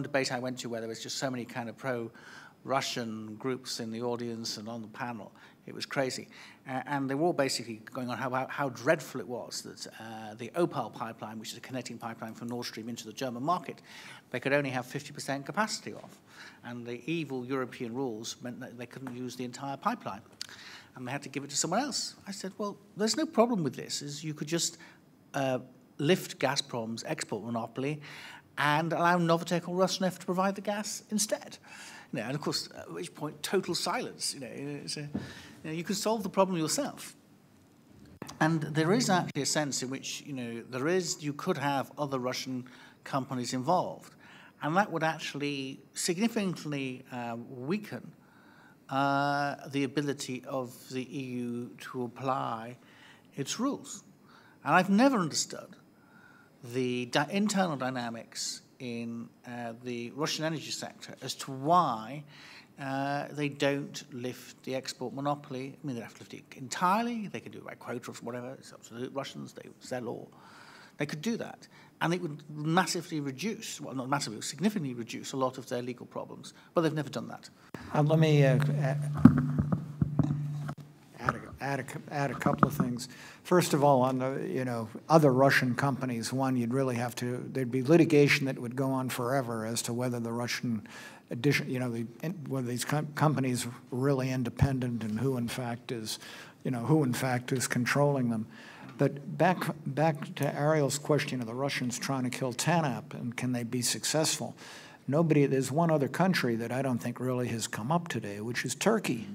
Speaker 2: debate I went to where there was just so many kind of pro-Russian groups in the audience and on the panel. It was crazy. And they were all basically going on how dreadful it was that the Opal pipeline, which is a connecting pipeline from Nord Stream into the German market, they could only have 50% capacity of. And the evil European rules meant that they couldn't use the entire pipeline. And they had to give it to someone else. I said, well, there's no problem with this. Is you could just lift Gazprom's export monopoly and allow Novatek or Rosneft to provide the gas instead. And of course, at which point, total silence. You could solve the problem yourself. And there is actually a sense in which, you could have other Russian companies involved. And that would actually significantly weaken the ability of the EU to apply its rules. And I've never understood the internal dynamics in the Russian energy sector as to why they don't lift the export monopoly. I mean, they have to lift it entirely. They can do it by quota or whatever. It's up to the Russians. It's their law. They could do that. And it would massively reduce, well, not massively, significantly reduce a lot of their legal problems. But they've never done that.
Speaker 3: Let me add a couple of things. First of all, on the other Russian companies, one, you'd really have to, there'd be litigation that would go on forever as to whether the Russian whether these companies are really independent and who in fact is controlling them. But back to Ariel's question of the Russians trying to kill TANAP and can they be successful? There's one other country that I don't think really has come up today, which is Turkey.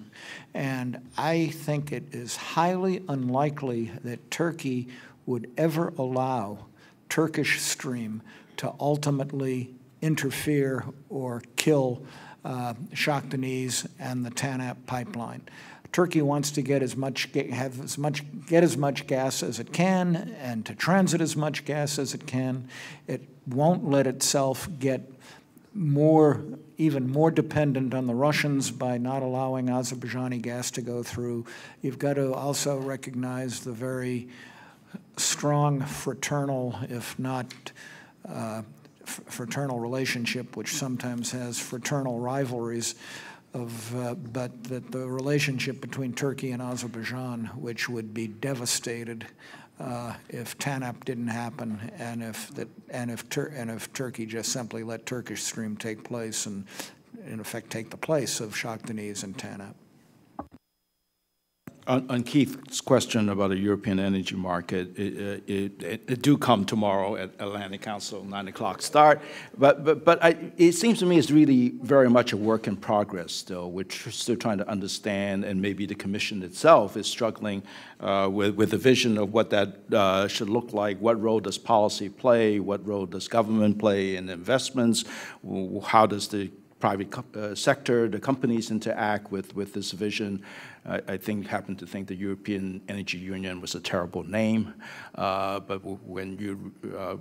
Speaker 3: And I think it is highly unlikely that Turkey would ever allow Turkish Stream to ultimately interfere or kill Shah Deniz and the TANAP pipeline. Turkey wants to get as much gas as it can and to transit as much gas as it can. It won't let itself get even more dependent on the Russians by not allowing Azerbaijani gas to go through. You've got to also recognize the very strong fraternal, if not fraternal relationship, which sometimes has fraternal rivalries, but that the relationship between Turkey and Azerbaijan, which would be devastated if TANAP didn't happen, and if Turkey just simply let Turkish Stream take place and, in effect, take the place of Shah Deniz and TANAP.
Speaker 1: On Keith's question about a European energy market, it do come tomorrow at Atlantic Council, 9 o'clock start. But it seems to me it's really very much a work in progress still. We're still trying to understand, and maybe the Commission itself is struggling with the vision of what that should look like. What role does policy play? What role does government play in investments? How does the private sector, the companies interact with this vision? I happen to think the European Energy Union was a terrible name, but when you,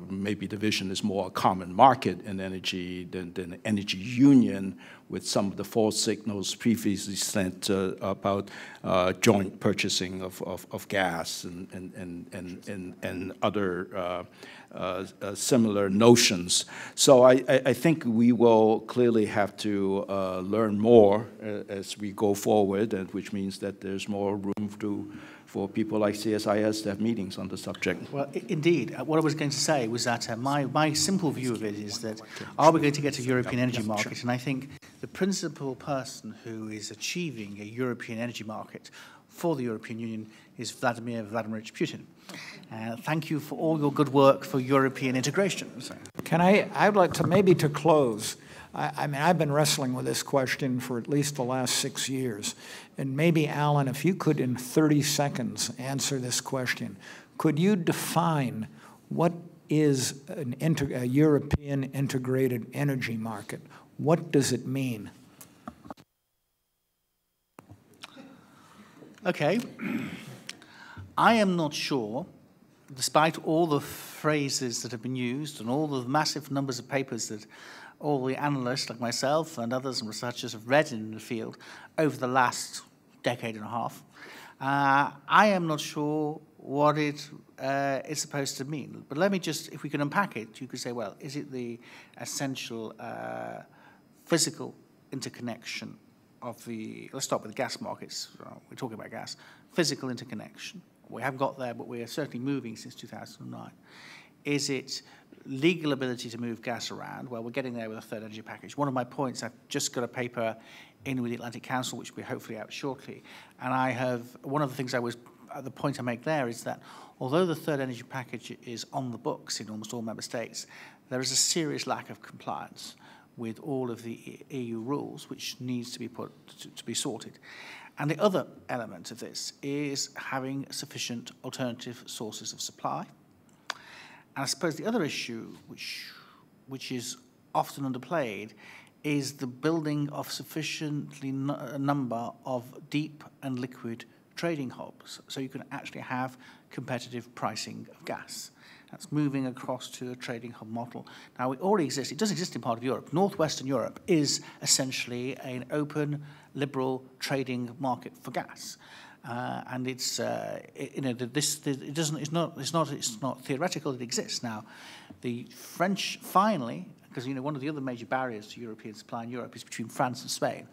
Speaker 1: maybe the vision is more a common market in energy than an energy union, with some of the false signals previously sent about joint purchasing of gas and other similar notions. So I think we will clearly have to learn more as we go forward, and which means that there's more room for people like CSIS to have meetings on the subject.
Speaker 2: Well, indeed. What I was going to say was that my simple view of it is that, are we going to get a European energy market? And I think the principal person who is achieving a European energy market for the European Union is Vladimir Vladimirovich Putin. Thank you for all your good work for European integration.
Speaker 3: I'd like to, maybe to close, I mean, I've been wrestling with this question for at least the last 6 years. And maybe, Alan, if you could in 30 seconds answer this question, could you define what is a European integrated energy market? What does it mean?
Speaker 2: Okay. I am not sure, despite all the phrases that have been used and all the massive numbers of papers that all the analysts like myself and others and researchers have read in the field over the last decade and a half, I am not sure what it is supposed to mean. But let me just, if we can unpack it, you could say, well, is it the essential physical interconnection of the, let's start with the gas markets, we're talking about gas, physical interconnection. We have got there, but we are certainly moving since 2009. Is it legal ability to move gas around? Well, we're getting there with a third energy package. One of my points, I've just got a paper in with the Atlantic Council, which will be hopefully out shortly. And I have, one of the things the point I make there is that although the third energy package is on the books in almost all member states, there is a serious lack of compliance with all of the EU rules, which needs to be to be sorted. And the other element of this is having sufficient alternative sources of supply. And I suppose the other issue, which is often underplayed, is the building of sufficiently number of deep and liquid trading hubs, so you can actually have competitive pricing of gas. That's moving across to a trading hub model. Now, it already exists. It does exist in part of Europe. Northwestern Europe is essentially an open, liberal trading market for gas. And it's it's not theoretical. It exists now. The French finally, because one of the other major barriers to European supply in Europe is between France and Spain.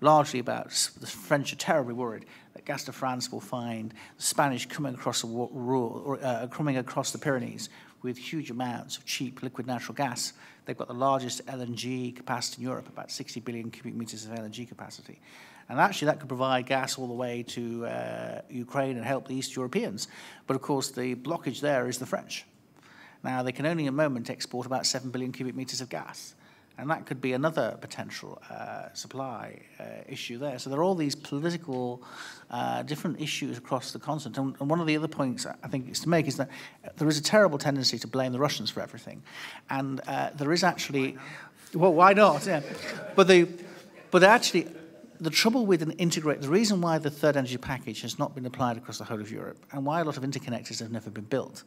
Speaker 2: Largely about the French are terribly worried that gas to France will find the Spanish coming across coming across the Pyrenees with huge amounts of cheap liquid natural gas. They've got the largest LNG capacity in Europe, about 60 billion cubic meters of LNG capacity. And actually that could provide gas all the way to Ukraine and help the East Europeans. But of course the blockage there is the French. Now they can only at the moment export about 7 billion cubic meters of gas. And that could be another potential supply issue there. So there are all these political different issues across the continent. And one of the other points I think is to make is that there is a terrible tendency to blame the Russians for everything. And there is actually, well, why not? Yeah. But actually, the trouble with the reason why the third energy package has not been applied across the whole of Europe and why a lot of interconnectors have never been built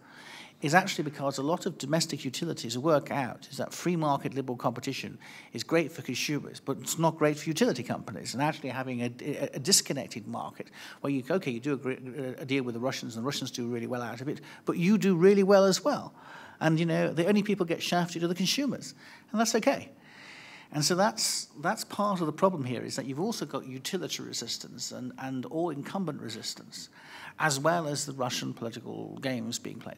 Speaker 2: is actually because a lot of domestic utilities work out is that free market liberal competition is great for consumers, but it's not great for utility companies. And actually having a disconnected market where you do a deal with the Russians, and the Russians do really well out of it, but you do really well as well. And the only people get shafted are the consumers, and that's okay. And so that's part of the problem here, is that you've also got utility resistance and all incumbent resistance, as well as the Russian political games being played.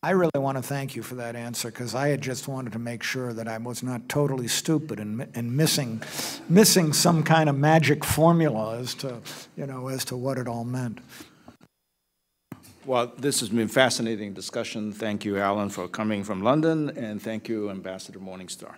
Speaker 3: I really want to thank you for that answer, because I had just wanted to make sure that I was not totally stupid and missing some kind of magic formula as to what it all meant.
Speaker 1: Well, this has been a fascinating discussion. Thank you, Alan, for coming from London, and thank you, Ambassador Morningstar.